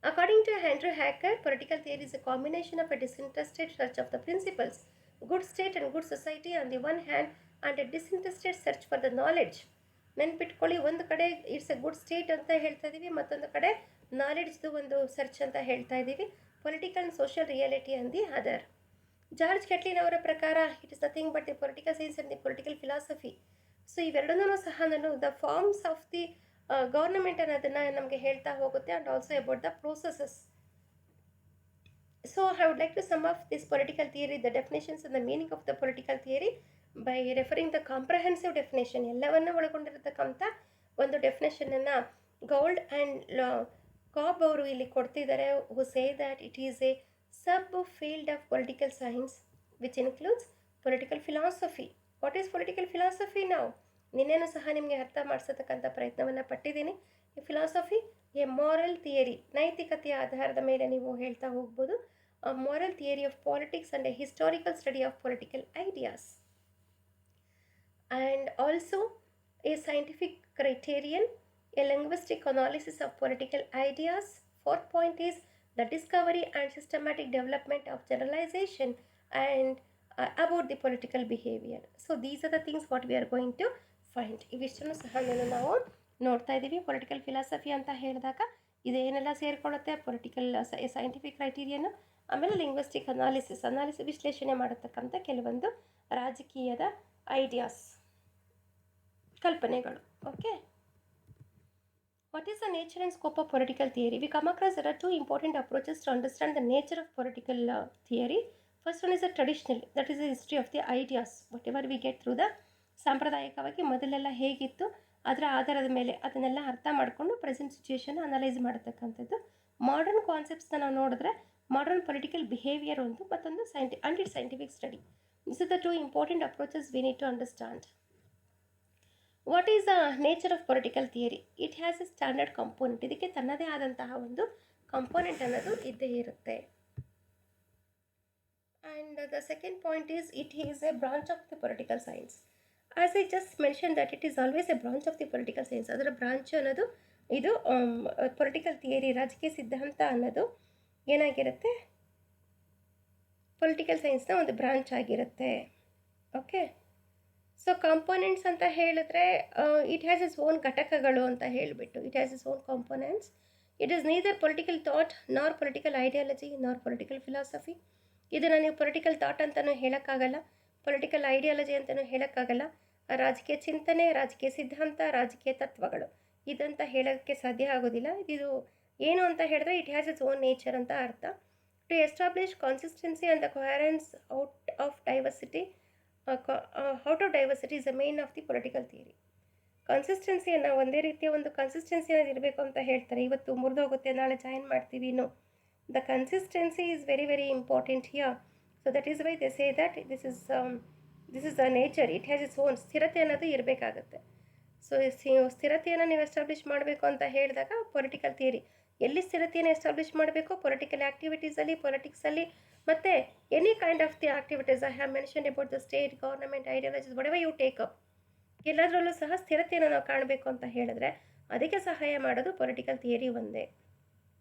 According to Andrew Hacker, political theory is a combination of a disinterested search of the principles, good state and good society on the one hand, and a disinterested search for the knowledge. ನೆನ್ಪಿಟ್ಕೊಳ್ಳಿ, ಒಂದು ಕಡೆ ಇಟ್ಸ್ ಎ ಗುಡ್ ಸ್ಟೇಟ್ ಅಂತ ಹೇಳ್ತಾ ಇದ್ದೀವಿ, ಮತ್ತೊಂದು ಕಡೆ ನಾಲೆಡ್ಜ್ದು ಒಂದು ಸರ್ಚ್ ಅಂತ ಹೇಳ್ತಾ ಇದ್ದೀವಿ, political and social reality on the other. George Catlin ಅವರ ಪ್ರಕಾರ it is nothing but the political science and the political philosophy. So ಇವೆರಡನ್ನೂ ಸಹ the forms of the government ಅನ್ನೋದನ್ನು ನಮಗೆ ಹೇಳ್ತಾ ಹೋಗುತ್ತೆ, and also about the processes. So I would like to some of this political theory, the definitions and the meaning of the political theory by referring the comprehensive definition. ಎಲ್ಲವನ್ನೂ ಒಳಗೊಂಡಿರತಕ್ಕಂಥ ಒಂದು ಡೆಫಿನೇಷನನ್ನು ಗೌಲ್ಡ್ ಆ್ಯಂಡ್ ಕಾಬ್ ಅವರು ಇಲ್ಲಿ ಕೊಡ್ತಿದ್ದಾರೆ, ಹು say that it is A sub-field of political science which includes political philosophy. What is political philosophy now? ನಿನ್ನೆನೂ ಸಹ ನಿಮಗೆ ಅರ್ಥ ಮಾಡಿಸತಕ್ಕಂಥ ಪ್ರಯತ್ನವನ್ನು ಪಟ್ಟಿದ್ದೀನಿ. ಈ ಫಿಲಾಸಫಿ ಎ ಮಾರಲ್ ಥಿಯರಿ, ನೈತಿಕತೆಯ ಆಧಾರದ ಮೇಲೆ ನೀವು ಹೇಳ್ತಾ ಹೋಗ್ಬೋದು. Moral theory of politics and A historical study of political ideas, and also A scientific criterion, A linguistic analysis of political ideas. Fourth point is the discovery and systematic development of generalization and about the political behavior. So these are the things what we are going to find. ಇವಿಷ್ಟನ್ನು ಸಹ ನಾವು ನೋಡ್ತಾ ಇದ್ದೀವಿ. ಪೊಲಿಟಿಕಲ್ ಫಿಲಾಸಫಿ ಅಂತ ಹೇಳಿದಾಗ ಇದೇನೆಲ್ಲ ಸೇರಿಕೊಳ್ಳುತ್ತೆ, ಪೊಲಿಟಿಕಲ್ ಸೈಂಟಿಫಿಕ್ ಕ್ರೈಟೀರಿಯನ್ನು, ಆಮೇಲೆ ಲಿಂಗ್ವಿಸ್ಟಿಕ್ ಅನಾಲಿಸಿಸ್ ವಿಶ್ಲೇಷಣೆ ಮಾಡತಕ್ಕಂಥ ಕೆಲವೊಂದು ರಾಜಕೀಯದ ಐಡಿಯಾಸ್, ಕಲ್ಪನೆಗಳು. Okay, what is the nature and scope of political theory? We come across there are two important approaches to understand the nature of political theory. First one is the traditional, that is the history of the ideas, whatever we get through the ಸಾಂಪ್ರದಾಯಿಕವಾಗಿ ಮೊದಲೆಲ್ಲ ಹೇಗಿತ್ತು ಅದರ ಆಧಾರದ ಮೇಲೆ ಅದನ್ನೆಲ್ಲ ಅರ್ಥ ಮಾಡಿಕೊಂಡು ಪ್ರೆಸೆಂಟ್ ಸಿಚುವೇಶನ್ ಅನಲೈಸ್ ಮಾಡತಕ್ಕಂಥದ್ದು. ಮಾಡರ್ನ್ ಕಾನ್ಸೆಪ್ಟ್ಸ್ನ ನಾವು ನೋಡಿದ್ರೆ ಮಾಡರ್ನ್ ಪೊಲಿಟಿಕಲ್ ಬಿಹೇವಿಯರ್ ಒಂದು, ಮತ್ತೊಂದು and it scientific study. This is the two important approaches we need to understand. What is the nature of political theory? It has a standard component. ಇದಕ್ಕೆ ತನ್ನದೇ ಆದಂತಹ ಒಂದು ಕಂಪೋನೆಂಟ್ ಅನ್ನೋದು ಇದ್ದೇ ಇರುತ್ತೆ. And the second point is it is a branch of the political science. As I just mention that it is always A branch of the political science. ಅದರ ಬ್ರಾಂಚ್ ಅನ್ನೋದು ಇದು ಪೊಲಿಟಿಕಲ್ ಥಿಯರಿ, ರಾಜಕೀಯ ಸಿದ್ಧಾಂತ ಅನ್ನೋದು ಏನಾಗಿರುತ್ತೆ, ಪೊಲಿಟಿಕಲ್ ಸೈನ್ಸ್ನ ಒಂದು ಬ್ರಾಂಚ್ ಆಗಿರುತ್ತೆ. ಓಕೆ, ಸೊ ಕಾಂಪೋನೆಂಟ್ಸ್ ಅಂತ ಹೇಳಿದ್ರೆ ಇಟ್ ಹ್ಯಾಸ್ ಇಸ್ ಓನ್ ಘಟಕಗಳು ಅಂತ ಹೇಳಿಬಿಟ್ಟು, it has is own components. It is neither political thought ನಾರ್ ಪೊಲಿಟಿಕಲ್ ಐಡಿಯಾಲಜಿ ನಾರ್ ಪೊಲಿಟಿಕಲ್ ಫಿಲಾಸಫಿ. ಇದನ್ನು ನೀವು ಪೊಲಿಟಿಕಲ್ ಥಾಟ್ ಅಂತಲೂ ಹೇಳೋಕ್ಕಾಗಲ್ಲ, ಪೊಲಿಟಿಕಲ್ ಐಡಿಯಾಲಜಿ ಅಂತಲೂ ಹೇಳೋಕ್ಕಾಗಲ್ಲ. ರಾಜಕೀಯ ಚಿಂತನೆ, ರಾಜಕೀಯ ಸಿದ್ಧಾಂತ, ರಾಜಕೀಯ ತತ್ವಗಳು ಇದಂತ ಹೇಳೋಕ್ಕೆ ಸಾಧ್ಯ ಆಗೋದಿಲ್ಲ. ಇದು ಏನು ಅಂತ ಹೇಳಿದ್ರೆ it has its own nature ಅಂತ ಅರ್ಥ. To establish consistency and the coherence out of diversity is the main of the political theory. ಕನ್ಸಿಸ್ಟೆನ್ಸಿಯನ್ನು ಒಂದೇ ರೀತಿಯ ಒಂದು ಕನ್ಸಿಸ್ಟೆನ್ಸಿ ಅನ್ನೋದು ಇರಬೇಕು ಅಂತ ಹೇಳ್ತಾರೆ. ಇವತ್ತು ಮುರಿದೋಗುತ್ತೆ, ನಾಳೆ ಜಾಯಿನ್ ಮಾಡ್ತೀವಿ. ಇನ್ನು the consistency is very very important here. So that is why they say that this is the nature, it has its own. ಸ್ಥಿರತೆ ಅನ್ನೋದು ಇರಬೇಕಾಗುತ್ತೆ. ಸೊ ಸ್ಥಿರತೆಯನ್ನು ನೀವು ಎಸ್ಟಾಬ್ಲಿಷ್ ಮಾಡಬೇಕು ಅಂತ ಹೇಳಿದಾಗ ಪೊಲಿಟಿಕಲ್ ಥಿಯರಿ, ಎಲ್ಲಿ ಸ್ಥಿರತೆಯನ್ನು ಎಸ್ಟಾಬ್ಲಿಷ್ ಮಾಡಬೇಕು? ಪೊಲಿಟಿಕಲ್ ಆ್ಯಕ್ಟಿವಿಟೀಸಲ್ಲಿ, ಪೊಲಿಟಿಕ್ಸಲ್ಲಿ, ಮತ್ತು any kind of the activities I have mention about the state, government, ideologies, whatever you take up, ಎಲ್ಲದರಲ್ಲೂ ಸಹ ಸ್ಥಿರತೆಯನ್ನು ನಾವು ಕಾಣಬೇಕು ಅಂತ ಹೇಳಿದ್ರೆ ಅದಕ್ಕೆ ಸಹಾಯ ಮಾಡೋದು ಪೊಲಿಟಿಕಲ್ ಥಿಯರಿ ಒಂದೇ.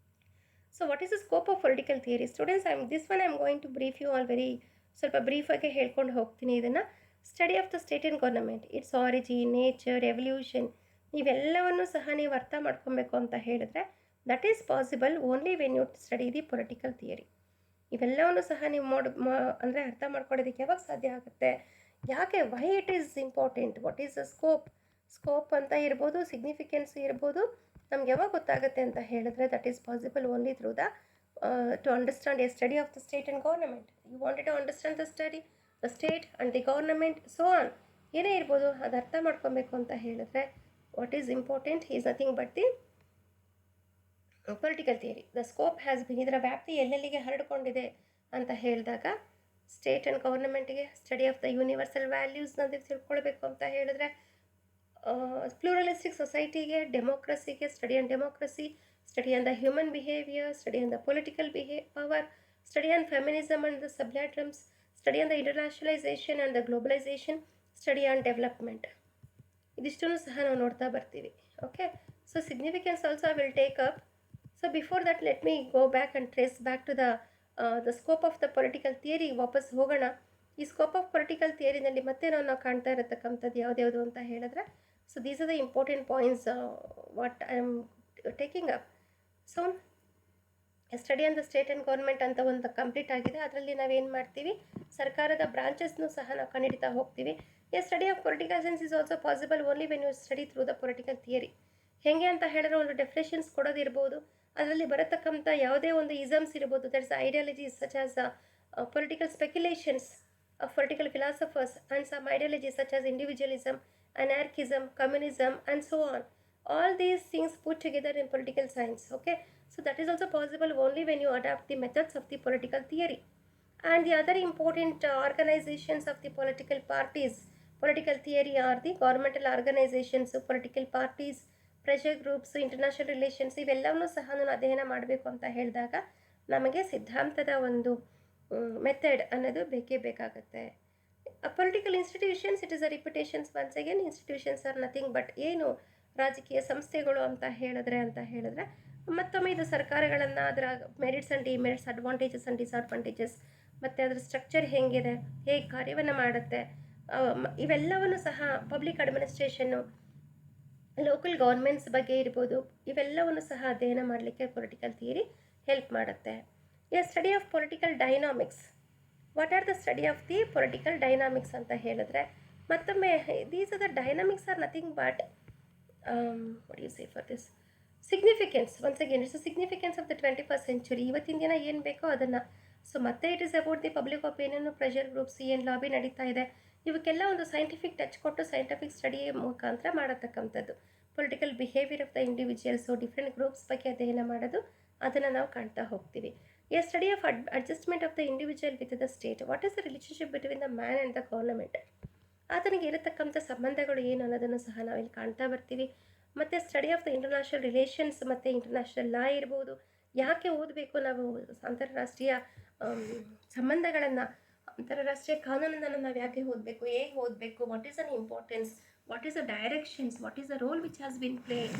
So what is the scope of political theory? Students, this one I am going to brief you all very ಸ್ವಲ್ಪ ಬ್ರೀಫಾಗಿ ಹೇಳ್ಕೊಂಡು ಹೋಗ್ತೀನಿ ಇದನ್ನು. Study of the state and government, its origin, nature, evolution, ಇವೆಲ್ಲವನ್ನು ಸಹ ನೀವು ಅರ್ಥ ಮಾಡ್ಕೊಬೇಕು ಅಂತ ಹೇಳಿದ್ರೆ that is possible only when you study the political theory. ಇವೆಲ್ಲವನ್ನು ಸಹ ನೀವು ಅಂದರೆ ಅರ್ಥ ಮಾಡ್ಕೊಳ್ಳೋದಕ್ಕೆ ಯಾವಾಗ ಸಾಧ್ಯ ಆಗುತ್ತೆ? ಯಾಕೆ, why it is important, what is the scope ಅಂತ ಇರ್ಬೋದು, ಸಿಗ್ನಿಫಿಕೆನ್ಸ್ ಇರ್ಬೋದು, ನಮ್ಗೆ ಯಾವಾಗ ಗೊತ್ತಾಗುತ್ತೆ ಅಂತ ಹೇಳಿದ್ರೆ that is possible only through the to understand a study of the state and government. You wanted to understand the study the state and the government, so on, ಏನೇ ಇರ್ಬೋದು ಅದು ಅರ್ಥ ಮಾಡ್ಕೊಬೇಕು ಅಂತ ಹೇಳಿದ್ರೆ what is important is nothing but the political theory. The scope has been, ಇದರ ವ್ಯಾಪ್ತಿ ಎಲ್ಲೆಲ್ಲಿಗೆ ಹರಡಿಕೊಂಡಿದೆ ಅಂತ ಹೇಳಿದಾಗ ಸ್ಟೇಟ್ ಆ್ಯಂಡ್ ಗೌರ್ನಮೆಂಟ್ಗೆ ಸ್ಟಡಿ ಆಫ್ ದ ಯೂನಿವರ್ಸಲ್ ವ್ಯಾಲ್ಯೂಸ್ನ ತಿಳ್ಕೊಳ್ಬೇಕು ಅಂತ ಹೇಳಿದ್ರೆ, ಪ್ಲೂರಲಿಸ್ಟಿಕ್ ಸೊಸೈಟಿಗೆ, ಡೆಮೋಕ್ರಸಿಗೆ, study on democracy, study on the human behaviour, study on the political power, study on feminism and the subalterns, study on the internationalisation and the globalisation, study on development, ಇದಿಷ್ಟನ್ನು ಸಹ ನಾವು ನೋಡ್ತಾ ಬರ್ತೀವಿ. Okay, so significance also I will take up. So before that let me go back and trace back to the scope of the political theory. ವಾಪಸ್ ಹೋಗೋಣ. ಈ ಸ್ಕೋಪ್ ಆಫ್ ಪೊಲಿಟಿಕಲ್ ಥಿಯರಿನಲ್ಲಿ ಮತ್ತೆ ನಾವು ಕಾಣ್ತಾ ಇರತಕ್ಕಂಥದ್ದು ಯಾವ್ದ್ಯಾವುದು ಅಂತ ಹೇಳಿದ್ರೆ, so these are the important points what I am taking up. So study on the state and government ಅಂತ ಒಂದು ಕಂಪ್ಲೀಟ್ ಆಗಿದೆ. ಅದರಲ್ಲಿ ನಾವೇನು ಮಾಡ್ತೀವಿ, ಸರ್ಕಾರದ ಬ್ರಾಂಚಸ್ನು ಸಹ ನಾವು ಕಂಡುಹಿಡಿತಾ ಹೋಗ್ತೀವಿ. A study of political science is also possible only when you study through the political theory. ಹೇಗೆ ಅಂತ ಹೇಳಿದ್ರೆ ಒಂದು ಡೆಫಿನೇಷನ್ಸ್ ಕೊಡೋದಿರ್ಬೋದು, ಅದರಲ್ಲಿ ಬರತಕ್ಕಂಥ ಯಾವುದೇ ಒಂದು ಇಸಮ್ಸ್ ಇರ್ಬೋದು, that's ideologies such as political speculations of political philosophers and some ideologies such as individualism, anarchism, communism, and so on. All these things put together in political science. Okay, so that is also possible only when you adapt the methods of the political theory. And the other important organizations of the political parties, political theory, are the governmental organizations, political parties, pressure groups, international relations. ಇವೆಲ್ಲವನ್ನೂ ಸಹ ನಾನು ಅಧ್ಯಯನ ಮಾಡಬೇಕು ಅಂತ ಹೇಳಿದಾಗ ನಮಗೆ ಸಿದ್ಧಾಂತದ ಒಂದು ಮೆಥಡ್ ಅನ್ನೋದು ಬೇಕೇ ಬೇಕಾಗುತ್ತೆ. Political institutions, it is a repetitions. Once again, institutions R nothing but ಏನು, ರಾಜಕೀಯ ಸಂಸ್ಥೆಗಳು ಅಂತ ಹೇಳಿದ್ರೆ ಮತ್ತೊಮ್ಮೆ ಇದು ಸರ್ಕಾರಗಳನ್ನು, ಅದರ merits and demerits, advantages and disadvantages, ಮತ್ತು ಅದರ ಸ್ಟ್ರಕ್ಚರ್ ಹೇಗಿದೆ, ಹೇಗೆ ಕಾರ್ಯವನ್ನು ಮಾಡುತ್ತೆ, ಇವೆಲ್ಲವನ್ನು ಸಹ ಪಬ್ಲಿಕ್ ಅಡ್ಮಿನಿಸ್ಟ್ರೇಷನ್ನು, ಲೋಕಲ್ ಗೌರ್ಮೆಂಟ್ಸ್ ಬಗ್ಗೆ ಇರ್ಬೋದು, ಇವೆಲ್ಲವನ್ನು ಸಹ ಅಧ್ಯಯನ ಮಾಡಲಿಕ್ಕೆ ಪೊಲಿಟಿಕಲ್ ಥಿಯರಿ ಹೆಲ್ಪ್ ಮಾಡುತ್ತೆ. A study of political dynamics. What are the study of the political dynamics ಅಂತ ಹೇಳಿದ್ರೆ ಮತ್ತೊಮ್ಮೆ these are the dynamics are nothing but what you say for this significance. Once again, it's significance of the 21st century. ಇವತ್ತಿನ ದಿನ ಏನು ಬೇಕೋ ಅದನ್ನು. ಸೊ ಮತ್ತೆ it is about the public opinion, pressure groups, ಏನು ಲಾಬಿ ನಡೀತಾ ಇದೆ, ಇವಕ್ಕೆಲ್ಲ ಒಂದು ಸೈಂಟಿಫಿಕ್ ಟಚ್ ಕೊಟ್ಟು ಸೈಂಟಿಫಿಕ್ ಸ್ಟಡಿ ಮುಖಾಂತರ ಮಾಡತಕ್ಕಂಥದ್ದು. Political behaviour of the individuals, different groups ಬಗ್ಗೆ ಅಧ್ಯಯನ ಮಾಡೋದು, ಅದನ್ನು ನಾವು ಕಾಣ್ತಾ ಹೋಗ್ತೀವಿ. A study of adjustment of the individual with the state. What is the relationship between the man and the government. ಆತನಿಗೆ ಇರತಕ್ಕಂಥ ಸಂಬಂಧಗಳು ಏನು ಅನ್ನೋದನ್ನು ಸಹ ನಾವಿಲ್ಲಿ ಕಾಣ್ತಾ ಬರ್ತೀವಿ. ಮತ್ತು study of the international relations ಮತ್ತು ಇಂಟರ್ನ್ಯಾಷನಲ್ ಲಾ ಇರ್ಬೋದು. ಯಾಕೆ ಓದಬೇಕು ನಾವು ಅಂತಾರಾಷ್ಟ್ರೀಯ ಸಂಬಂಧಗಳನ್ನು, ಅಂತಾರಾಷ್ಟ್ರೀಯ ಕಾನೂನನ್ನು ನಾವು ಯಾಕೆ ಓದಬೇಕು, ಹೇಗೆ ಓದಬೇಕು, what is an importance, what is the directions, what is the role which has been played.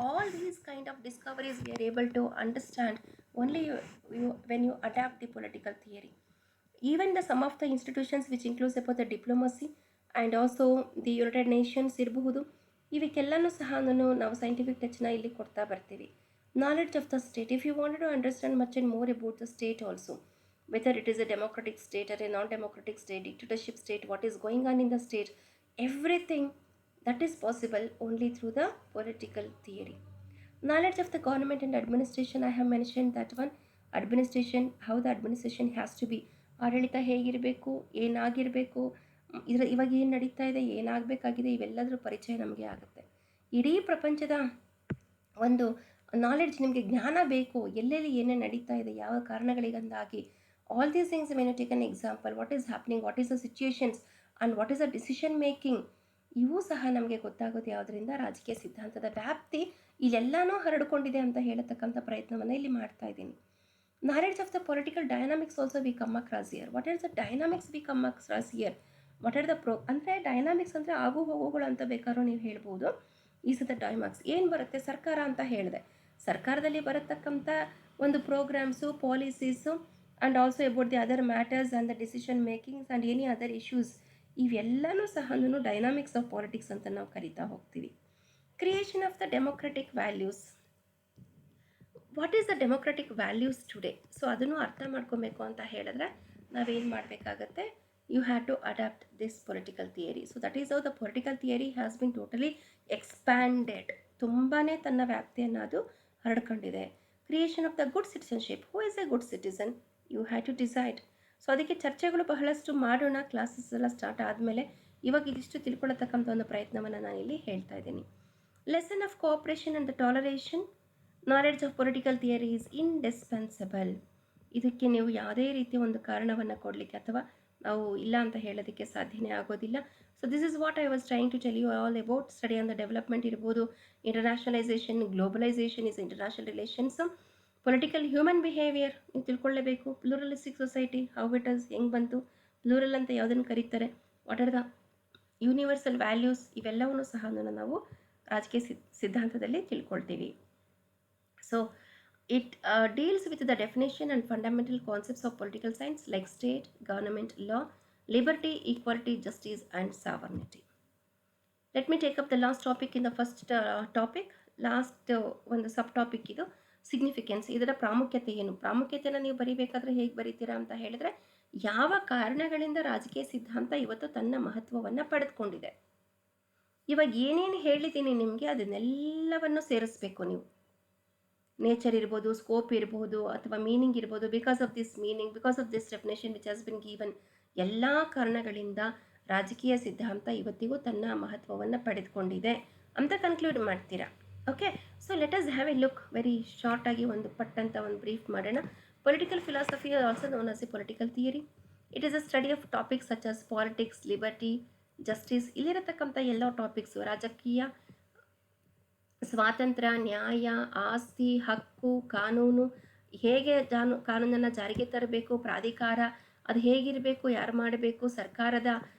All these kind of discoveries we are able to understand only when you adapt the political theory. Even some of the institutions which includes about the diplomacy and also the United Nations ಇರಬಹುದು, ಇವಕ್ಕೆಲ್ಲನೂ ಸಹ ನಾವು ಸೈಂಟಿಫಿಕ್ ಟಚ್ನ ಇಲ್ಲಿ ಕೊಡ್ತಾ ಬರ್ತೀವಿ. Knowledge of the state. If you wanted to understand much and more about the state also, whether it is a democratic state or a non-democratic state, dictatorship state, what is going on in the state, everything that is possible only through the political theory. Knowledge of the government and administration, I have mentioned that one. Administration, how the administration has to be, ಆಡಳಿತ ಹೇಗಿರಬೇಕು, ಏನಾಗಿರಬೇಕು, ಇವಾಗ ಏನು ನಡೀತಾ ಇದೆ, ಏನಾಗಬೇಕಾಗಿದೆ, ಇವೆಲ್ಲದರ ಪರಿಚಯ ನಮಗೆ ಆಗುತ್ತೆ. ಇಡೀ ಪ್ರಪಂಚದ ಒಂದು ನಾಲೆಡ್ಜ್, ನಿಮಗೆ ಜ್ಞಾನ ಬೇಕು, ಎಲ್ಲೆಲ್ಲಿ ಏನೇನು ನಡೀತಾ ಇದೆ, ಯಾವ ಕಾರಣಗಳಿಗಂದಾಗಿ, all these things when you take an example, what is happening, what is the situations and what is the decision making, ಇವೂ ಸಹ ನಮಗೆ ಗೊತ್ತಾಗೋದು ಯಾವುದರಿಂದ, ರಾಜಕೀಯ ಸಿದ್ಧಾಂತದ ವ್ಯಾಪ್ತಿ ಇಲ್ಲೆಲ್ಲನೂ ಹರಡಿಕೊಂಡಿದೆ ಅಂತ ಹೇಳತಕ್ಕಂಥ ಪ್ರಯತ್ನವನ್ನು ಇಲ್ಲಿ ಮಾಡ್ತಾ ಇದ್ದೀನಿ. Knowledge of the political dynamics also we come across here. What are the dynamics we come across here, what are the ಅಂದರೆ ಡೈನಾಮಿಕ್ಸ್ ಅಂದರೆ ಆಗು ಹೋಗುಗಳು ಅಂತ ಬೇಕಾದ್ರೂ ನೀವು ಹೇಳ್ಬೋದು. ಈಸ್ ದ ಡೈನಾಮಿಕ್ಸ್ ಏನು ಬರುತ್ತೆ, ಸರ್ಕಾರ ಅಂತ ಹೇಳಿದೆ, ಸರ್ಕಾರದಲ್ಲಿ ಬರತಕ್ಕಂಥ ಒಂದು programmes, policies and also about the other matters and the decision makings and any other issues, ಇವೆಲ್ಲನೂ ಸಹ ಡೈನಾಮಿಕ್ಸ್ ಆಫ್ ಪಾಲಿಟಿಕ್ಸ್ ಅಂತ ನಾವು ಕರಿತಾ ಹೋಗ್ತೀವಿ. Creation of the democratic values. What is the democratic values today? So ಅದನ್ನು ಅರ್ಥ ಮಾಡ್ಕೊಬೇಕು ಅಂತ ಹೇಳಿದ್ರೆ ನಾವೇನು ಮಾಡಬೇಕಾಗತ್ತೆ, you have to adopt this political theory. So that is how the political theory has been totally expanded. ತುಂಬಾ ತನ್ನ ವ್ಯಾಪ್ತಿಯನ್ನು ಅದು ಹರಡ್ಕೊಂಡಿದೆ. Creation of the good citizenship. Who is a good citizen? You have to decide. So ಅದಕ್ಕೆ ಚರ್ಚೆಗಳು ಬಹಳಷ್ಟು ಮಾಡೋಣ, ಕ್ಲಾಸಸ್ ಎಲ್ಲ ಸ್ಟಾರ್ಟ್ ಆದಮೇಲೆ. ಇವಾಗ ಇದಿಷ್ಟು ತಿಳ್ಕೊಳ್ಳತಕ್ಕಂಥ ಒಂದು ಪ್ರಯತ್ನವನ್ನು ನಾನಿಲ್ಲಿ ಹೇಳ್ತಾ ಇದ್ದೀನಿ. Lesson of cooperation and the toleration. Knowledge of political theory is indispensable. ಇದಕ್ಕೆ ನೀವು ಯಾವುದೇ ರೀತಿಯ ಒಂದು ಕಾರಣವನ್ನು ಕೊಡಲಿಕ್ಕೆ ಅಥವಾ ನಾವು ಇಲ್ಲ ಅಂತ ಹೇಳೋದಕ್ಕೆ ಸಾಧ್ಯನೇ ಆಗೋದಿಲ್ಲ. So this is what I was trying to tell you all about. Study on the development ಇರ್ಬೋದು, internationalisation, globalisation is international relations, political human behaviour ನೀವು ತಿಳ್ಕೊಳ್ಳೇಬೇಕು. Pluralistic society how it is, ಹೆಂಗೆ ಬಂತು, ಪ್ಲೂರಲ್ ಅಂತ ಯಾವುದನ್ನು ಕರೀತಾರೆ, what are the universal values, ಇವೆಲ್ಲವನ್ನೂ ಸಹ ನಾವು ರಾಜಕೀಯ ಸಿದ್ಧಾಂತದಲ್ಲಿ ತಿಳ್ಕೊಳ್ತೀವಿ. So it deals with the definition and fundamental concepts of political science like state, government, law, liberty, equality, justice and sovereignty. Let me take up the last topic in the first topic. Last ಒಂದು ಸಬ್ ಟಾಪಿಕ್ ಇದು ಸಿಗ್ನಿಫಿಕೆನ್ಸ್. ಇದರ ಪ್ರಾಮುಖ್ಯತೆ ಏನು? ಪ್ರಾಮುಖ್ಯತೆಯನ್ನು ನೀವು ಬರೀಬೇಕಾದ್ರೆ ಹೇಗೆ ಬರೀತೀರಾ ಅಂತ ಹೇಳಿದ್ರೆ, ಯಾವ ಕಾರಣಗಳಿಂದ ರಾಜಕೀಯ ಸಿದ್ಧಾಂತ ಇವತ್ತು ತನ್ನ ಮಹತ್ವವನ್ನು ಪಡೆದುಕೊಂಡಿದೆ. ಇವಾಗ ಏನೇನು ಹೇಳಿದ್ದೀನಿ ನಿಮಗೆ ಅದನ್ನೆಲ್ಲವನ್ನು ಸೇರಿಸ್ಬೇಕು ನೀವು. ನೇಚರ್ ಇರ್ಬೋದು, ಸ್ಕೋಪ್ ಇರ್ಬೋದು, ಅಥವಾ ಮೀನಿಂಗ್ ಇರ್ಬೋದು, because of this meaning, because of this definition which has been given, ಎಲ್ಲ ಕಾರಣಗಳಿಂದ ರಾಜಕೀಯ ಸಿದ್ಧಾಂತ ಇವತ್ತಿಗೂ ತನ್ನ ಮಹತ್ವವನ್ನು ಪಡೆದುಕೊಂಡಿದೆ ಅಂತ ಕನ್ಕ್ಲೂಡ್ ಮಾಡ್ತೀರಾ. Okay, so let us have a look very short ಆಗಿ ಒಂದು ಪಟ್ಟಂತ ಒಂದು ಬ್ರೀಫ್ ಮಾಡೋಣ. Political philosophy also known as a political theory. It is a study of topics such as politics, liberty, justice. ಇಲ್ಲಿರತಕ್ಕಂಥ ಎಲ್ಲ ಟಾಪಿಕ್ಸು ರಾಜಕೀಯ, ಸ್ವಾತಂತ್ರ್ಯ, ನ್ಯಾಯ, ಆಸ್ತಿ, ಹಕ್ಕು, ಕಾನೂನು, ಹೇಗೆ ಕಾನೂನನ್ನು ಜಾರಿಗೆ ತರಬೇಕು, ಪ್ರಾಧಿಕಾರ ಅದು ಹೇಗಿರಬೇಕು, ಯಾರು ಮಾಡಬೇಕು, ಸರ್ಕಾರದ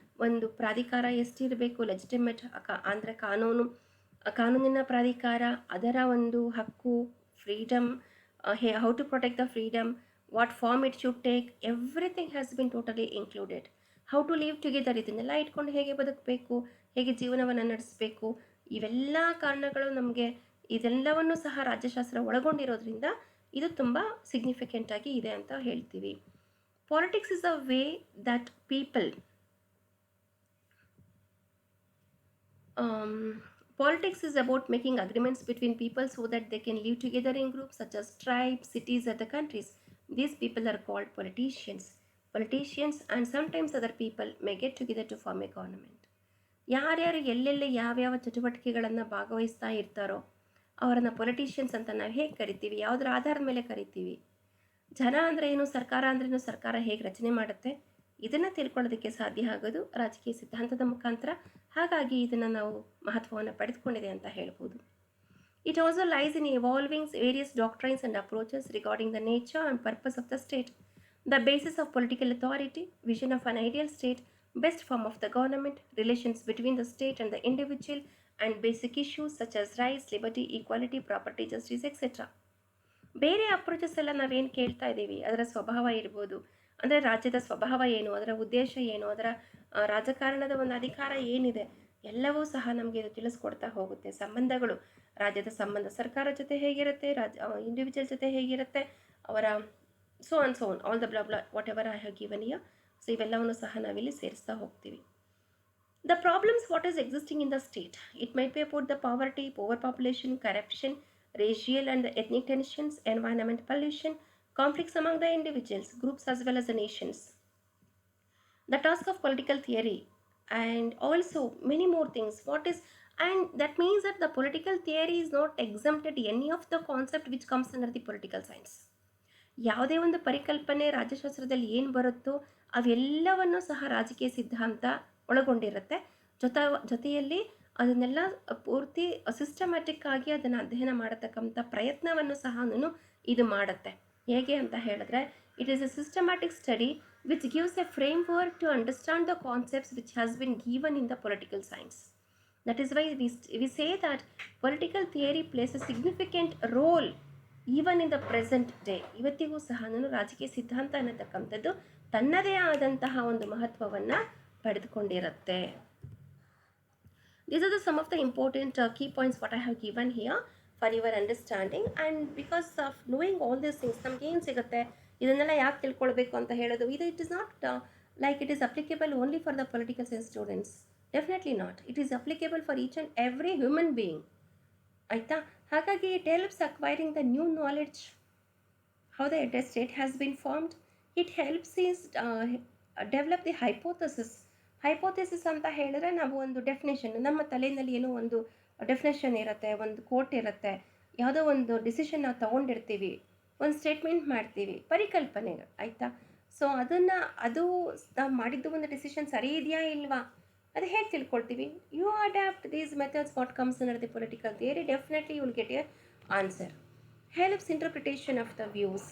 ಒಂದು ಪ್ರಾಧಿಕಾರ ಎಷ್ಟಿರಬೇಕು, ಲೆಜಿಟಿಮೇಟ್ ಅಂದರೆ ಕಾನೂನಿನ ಪ್ರಾಧಿಕಾರ, ಅದರ ಒಂದು ಹಕ್ಕು, freedom, how to protect the freedom, what form it should take, everything has been totally included. How to live together, ಇದನ್ನೆಲ್ಲ ಇಟ್ಕೊಂಡು ಹೇಗೆ ಬದುಕಬೇಕು, ಹೇಗೆ ಜೀವನವನ್ನು ನಡೆಸಬೇಕು, ಇವೆಲ್ಲ ಕಾರಣಗಳು ನಮಗೆ ಇದೆಲ್ಲವನ್ನು ಸಹ ರಾಜ್ಯಶಾಸ್ತ್ರ ಒಳಗೊಂಡಿರೋದ್ರಿಂದ ಇದು ತುಂಬ ಸಿಗ್ನಿಫಿಕೆಂಟ್ ಆಗಿ ಇದೆ ಅಂತ ಹೇಳ್ತೀವಿ. Politics is a way that people politics is about making agreements between people so that they can live together in groups such as tribes, cities, other countries. These people are called politicians. Politicians and sometimes other people may get together to form a government. ಯಾರ್ಯಾರು ಎಲ್ಲೆಲ್ಲಿ ಯಾವ್ಯಾವ ಚಟುವಟಿಕೆಗಳನ್ನು ಭಾಗವಹಿಸ್ತಾ ಇರ್ತಾರೋ ಅವರನ್ನು ಪೊಲಿಟಿಷಿಯನ್ಸ್ ಅಂತ ನಾವು ಹೇಗೆ ಕರಿತೀವಿ, ಯಾವುದರ ಆಧಾರದ ಮೇಲೆ ಕರಿತೀವಿ, ಜನ ಅಂದರೆ ಏನು, ಸರ್ಕಾರ ಅಂದ್ರೇನು, ಸರ್ಕಾರ ಹೇಗೆ ರಚನೆ ಮಾಡುತ್ತೆ, ಇದನ್ನು ತಿಳ್ಕೊಳ್ಳೋದಕ್ಕೆ ಸಾಧ್ಯ ಆಗೋದು ರಾಜಕೀಯ ಸಿದ್ಧಾಂತದ ಮುಖಾಂತರ. ಹಾಗಾಗಿ ಇದನ್ನು ನಾವು ಮಹತ್ವವನ್ನು ಪಡೆದುಕೊಂಡಿದೆ ಅಂತ ಹೇಳ್ಬೋದು. It also lies in evolving various doctrines and approaches regarding the nature and purpose of the state, the basis of political authority, vision of an ideal state, best form of the government, relations between the state and the individual, and basic issues such as rights, liberty, equality, property, justice, etc. ಬೇರೆ ಅಪ್ರೋಚಸ್ ಎಲ್ಲ ನಾವೇನು ಕೇಳ್ತಾ ಇದ್ದೀವಿ, ಅದರ ಸ್ವಭಾವ ಇರ್ಬೋದು, ಅಂದರೆ ರಾಜ್ಯದ ಸ್ವಭಾವ ಏನು, ಅದರ ಉದ್ದೇಶ ಏನು, ಅದರ ರಾಜಕಾರಣದ ಒಂದು ಅಧಿಕಾರ ಏನಿದೆ, ಎಲ್ಲವೂ ಸಹ ನಮಗೆ ಇದು ತಿಳಿಸ್ಕೊಡ್ತಾ ಹೋಗುತ್ತೆ. ಸಂಬಂಧಗಳು, ರಾಜ್ಯದ ಸಂಬಂಧ ಸರ್ಕಾರ ಜೊತೆ ಹೇಗಿರುತ್ತೆ, ಇಂಡಿವಿಜುವಲ್ ಜೊತೆ ಹೇಗಿರುತ್ತೆ, ಅವರ so on all the blah what ever I have given here. So ಇವೆಲ್ಲವನ್ನು ಸಹ ನಾವಿಲ್ಲಿ ಸೇರಿಸ್ತಾ ಹೋಗ್ತೀವಿ. The problems what is existing in the state, it might be about the poverty, over population, corruption, racial and ethnic tensions, environment pollution, conflicts among the individuals, groups as well as the nations. The task of political theory and also many more things. What is, and that means that the political theory is not exempted any of the concept which comes under the political science. ಯಾವುದೇ ಒಂದು ಪರಿಕಲ್ಪನೆ ರಾಜ್ಯಶಾಸ್ತ್ರದಲ್ಲಿ ಏನು ಬರುತ್ತೋ ಅವೆಲ್ಲವನ್ನು ಸಹ ರಾಜಕೀಯ ಸಿದ್ಧಾಂತ ಒಳಗೊಂಡಿರುತ್ತೆ. ಜೊತೆಯಲ್ಲಿ ಅದನ್ನೆಲ್ಲ ಪೂರ್ತಿ ಸಿಸ್ಟಮ್ಯಾಟಿಕ್ ಆಗಿ ಅದನ್ನು ಅಧ್ಯಯನ ಮಾಡತಕ್ಕಂಥ ಪ್ರಯತ್ನವನ್ನು ಸಹ ಇದು ಮಾಡುತ್ತೆ. ಹೇಗೆ ಅಂತ ಹೇಳಿದ್ರೆ, it is A systematic study which gives a framework to understand the concepts which has been given in the political science. That is why we say that political theory plays a significant role even in the present day. ಇವತ್ತಿಗೂ ಸಹ ರಾಜಕೀಯ ಸಿದ್ಧಾಂತ ಅನ್ನತಕ್ಕಂಥದ್ದು ತನ್ನದೇ ಆದಂತಹ ಒಂದು ಮಹತ್ವವನ್ನು ಪಡೆದುಕೊಂಡಿರುತ್ತೆ. These are some of the important key points what I have given here for your understanding. And because of knowing all these things, ನಮ್ಗೆ ಏನು ಸಿಗುತ್ತೆ, ಇದನ್ನೆಲ್ಲ ಯಾಕೆ ತಿಳ್ಕೊಳ್ಬೇಕು ಅಂತ ಹೇಳೋದು, ಇದು it is not like it is applicable only for the political science students. Definitely not. It is applicable for each and every human being. ಆಯಿತಾ? ಹಾಗಾಗಿ it helps acquiring the new knowledge, how the state has been formed. It helps is develop the hypothesis. Hypothesis ಅಂತ ಹೇಳಿದ್ರೆ ನಾವು ಒಂದು ಡೆಫಿನೇಷನ್, ನಮ್ಮ ತಲೆಯಲ್ಲಿ ಏನೋ ಒಂದು ಡೆಫಿನೇಷನ್ ಇರುತ್ತೆ, ಒಂದು ಕೋಟ್ ಇರುತ್ತೆ, ಯಾವುದೋ ಒಂದು ಡಿಸಿಷನ್ ನಾವು ತೊಗೊಂಡಿರ್ತೀವಿ, ಒಂದು ಸ್ಟೇಟ್ಮೆಂಟ್ ಮಾಡ್ತೀವಿ, ಪರಿಕಲ್ಪನೆಗಳು. ಆಯಿತಾ? ಸೊ ಅದು ನಾವು ಮಾಡಿದ್ದು ಒಂದು ಡಿಸಿಷನ್ ಸರಿ ಇದೆಯಾ ಇಲ್ವಾ, ಅದು ಹೇಗೆ ತಿಳ್ಕೊಳ್ತೀವಿ? You adapt these methods what comes under the political theory, definitely you will get an answer. Helps interpretation of the views.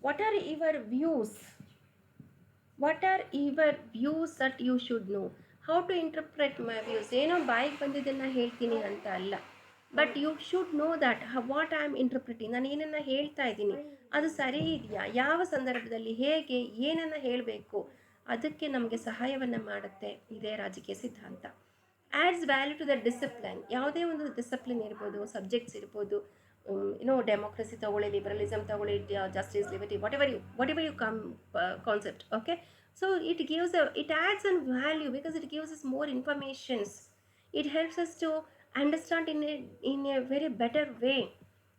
What are your views? What are your views that you should know? How to interpret my views? ಏನೋ ಬಾಯಿಗೆ ಬಂದಿದ್ದನ್ನು ಹೇಳ್ತೀನಿ ಅಂತ ಅಲ್ಲ, but you should know that what I am interpreting. ನಾನು ಏನನ್ನು ಹೇಳ್ತಾ ಇದ್ದೀನಿ ಅದು ಸರಿ ಇದೆಯಾ, ಯಾವ ಸಂದರ್ಭದಲ್ಲಿ ಹೇಗೆ ಏನನ್ನು ಹೇಳಬೇಕು, ಅದಕ್ಕೆ ನಮಗೆ ಸಹಾಯವನ್ನು ಮಾಡುತ್ತೆ ಇದೇ ರಾಜಕೀಯ ಸಿದ್ಧಾಂತ. Adds value to the discipline. ಯಾವುದೇ ಒಂದು ಡಿಸಿಪ್ಲಿನ್ ಇರ್ಬೋದು, ಸಬ್ಜೆಕ್ಟ್ಸ್ ಇರ್ಬೋದು, ಡೆಮೋಕ್ರಸಿ ತಗೊಳ್ಳಿ, ಲಿಬರಲಿಸಮ್ ತಗೊಳ್ಳಿ, justice, liberty, whatever you concept. Okay, so it adds a value because it gives us more informations. It helps us to understand in a very better way,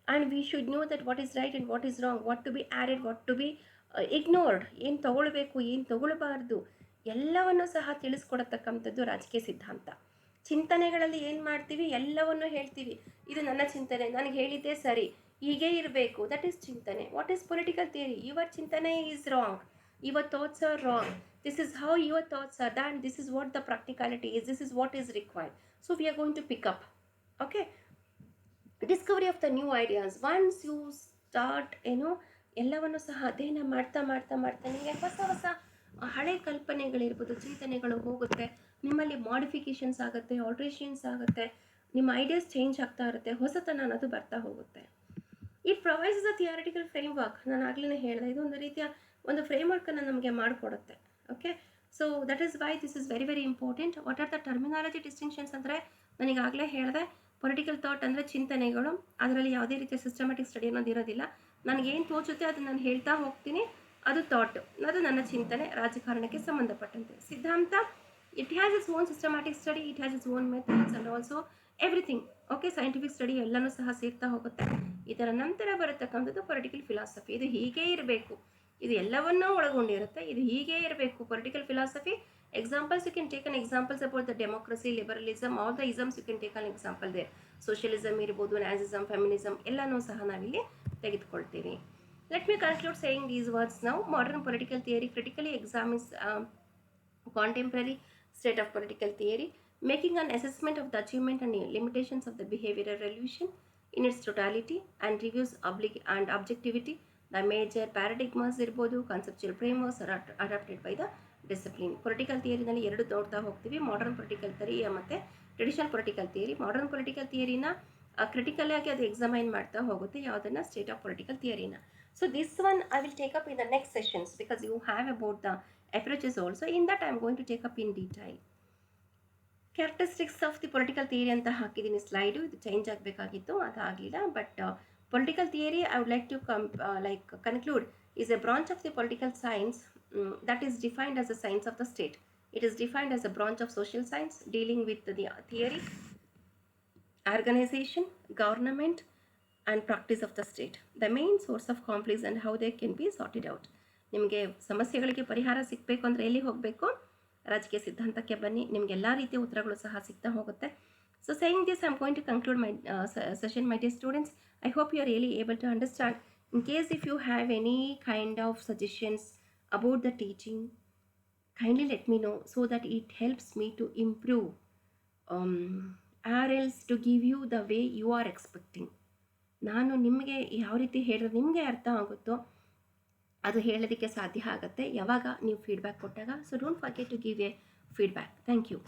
and we should know that what is right and what is wrong, what to be added, what to be ignored, ಏನು ತಗೊಳ್ಬೇಕು, ಏನು ತಗೊಳ್ಬಾರ್ದು, ಎಲ್ಲವನ್ನು ಸಹ ತಿಳಿಸ್ಕೊಡತಕ್ಕಂಥದ್ದು ರಾಜಕೀಯ ಸಿದ್ಧಾಂತ. ಚಿಂತನೆಗಳಲ್ಲಿ ಏನು ಮಾಡ್ತೀವಿ, ಎಲ್ಲವನ್ನು ಹೇಳ್ತೀವಿ, ಇದು ನನ್ನ ಚಿಂತನೆ, ನನಗೆ ಹೇಳಿದ್ದೇ ಸರಿ, ಹೀಗೆ ಇರಬೇಕು, ದಟ್ ಈಸ್ ಚಿಂತನೆ. What is political theory? Your ಚಿಂತನೆ is wrong, your thoughts are wrong, this is how your thoughts are done, this is what the practicality is, this is what is required. So we are going to pick up, okay, discovery of the new ideas. Once you start ಎಲ್ಲವನ್ನು ಸಹ ಅಧ್ಯಯನ ಮಾಡ್ತಾ ನಿಮಗೆ ಹೊಸ ಹಳೆ ಕಲ್ಪನೆಗಳಿರ್ಬೋದು, ಚಿಂತನೆಗಳು ಹೋಗುತ್ತೆ, ನಿಮ್ಮಲ್ಲಿ ಮಾಡಿಫಿಕೇಷನ್ಸ್ ಆಗುತ್ತೆ, ಆಲ್ಟ್ರೇಷನ್ಸ್ ಆಗುತ್ತೆ, ನಿಮ್ಮ ಐಡಿಯಾಸ್ ಚೇಂಜ್ ಆಗ್ತಾ ಇರುತ್ತೆ, ಹೊಸತನ ಅನ್ನೋದು ಬರ್ತಾ ಹೋಗುತ್ತೆ. It provides the theoretical framework. ನಾನು ಆಗಲೇ ಹೇಳಿದೆ, ಇದು ಒಂದು ರೀತಿಯ ಒಂದು ಫ್ರೇಮ್ವರ್ಕನ್ನು ನಮಗೆ ಮಾಡಿಕೊಡುತ್ತೆ. Okay, so that is why this is very very important. What are the terminology distinctions ಅಂದರೆ, ನನಗಾಗಲೇ ಹೇಳಿದೆ, ಪೊಲಿಟಿಕಲ್ ಥಾಟ್ ಅಂದರೆ ಚಿಂತನೆಗಳು, ಅದರಲ್ಲಿ ಯಾವುದೇ ರೀತಿಯ ಸಿಸ್ಟಮ್ಯಾಟಿಕ್ ಸ್ಟಡಿ ಅನ್ನೋದು ಇರೋದಿಲ್ಲ. ನನಗೇನು ತೋಚುತ್ತೆ ಅದನ್ನು ನಾನು ಹೇಳ್ತಾ ಹೋಗ್ತೀನಿ, ಅದು ಥಾಟ್, ಅದು ನನ್ನ ಚಿಂತನೆ, ರಾಜಕಾರಣಕ್ಕೆ ಸಂಬಂಧಪಟ್ಟಂತೆ. ಸಿದ್ಧಾಂತ, it has its own systematic study, it has its own methods and also everything. Okay, scientific study ಎಲ್ಲನೂ ಸಹ ಸೇರ್ತಾ ಹೋಗುತ್ತೆ. ಇದರ ನಂತರ ಬರತಕ್ಕಂಥದ್ದು ಪೊಲಿಟಿಕಲ್ ಫಿಲಾಸಫಿ. ಇದು ಹೀಗೆ ಇರಬೇಕು, ಇದು ಎಲ್ಲವನ್ನೂ ಒಳಗೊಂಡಿರುತ್ತೆ, ಇದು ಹೀಗೆ ಇರಬೇಕು political philosophy. Examples, you can take an examples about the democracy, liberalism, all the isms you can take an example they. Socialism ಇರ್ಬೋದು, ನ್ಯಾಸಿಸಮ್, ಫೆಮಿನಿಸಮ್ ಎಲ್ಲನೂ ಸಹ ನಾವಿಲ್ಲಿ ತೆಗೆದುಕೊಳ್ತೀವಿ. Let me conclude saying these words now. Modern political theory critically examines contemporary state of political theory, making an assessment of the achievement and limitations of the behavioral revolution in its totality, and reviews and objectivity. The major paradigms ಇರ್ಬೋದು, conceptual frameworks adapted by the discipline. Political ಥಿಯರಿನಲ್ಲಿ ಎರಡು ನೋಡ್ತಾ ಹೋಗ್ತೀವಿ, ಮಾಡರ್ನ್ ಪೊಲಿಟಿಕಲ್ ಥಿಯರಿ ಮತ್ತು traditional political theory. Modern political ಥಿಯರಿನ ಕ್ರಿಟಿಕಲ್ ಆಗಿ ಅದು ಎಕ್ಸಾಮೈನ್ ಮಾಡ್ತಾ ಹೋಗುತ್ತೆ, ಯಾವುದನ್ನು ಸ್ಟೇಟ್ ಆಫ್ ಪೊಲಿಟಿಕಲ್ ಥಿಯರಿನ. So this one I will take up in the next sessions because you have about the approaches also. In that I am going to take up in detail. Characteristics of the political theory ಅಂತ ಹಾಕಿದ್ದೀನಿ ಸ್ಲೈಡು, ಇದು ಚೇಂಜ್ ಆಗಬೇಕಾಗಿತ್ತು, ಅದು ಆಗಲಿಲ್ಲ. But political theory I would like to conclude is a branch of the political science that is defined as a science of the state. It is defined as a branch of social science dealing with the theory, organization, government and practice of the state, the main source of conflicts and how they can be sorted out. ನಿಮಗೆ ಸಮಸ್ಯೆಗಳಿಗೆ ಪರಿಹಾರ ಸಿಗಬೇಕು ಅಂದರೆ ಎಲ್ಲಿ ಹೋಗಬೇಕು? ರಾಜಕೀಯ ಸಿದ್ಧಾಂತಕ್ಕೆ ಬನ್ನಿ, ನಿಮಗೆಲ್ಲ ರೀತಿಯ ಉತ್ತರಗಳು ಸಹ ಸಿಗ್ತಾ ಹೋಗುತ್ತೆ. So saying this, I'm going to conclude my session, my dear students. I hope you are really able to understand. In case if you have any kind of suggestions about the teaching, kindly let me know so that it helps me to improve, or else to give you the way you are expecting. ನಾನು ನಿಮಗೆ ಯಾವ ರೀತಿ ಹೇಳಿದ್ರೆ ನಿಮಗೆ ಅರ್ಥ ಆಗುತ್ತೋ ಅದು ಹೇಳೋದಕ್ಕೆ ಸಾಧ್ಯ ಆಗುತ್ತೆ ಯಾವಾಗ ನೀವು ಫೀಡ್ಬ್ಯಾಕ್ ಕೊಟ್ಟಾಗ. So don't forget to give a feedback. Thank you.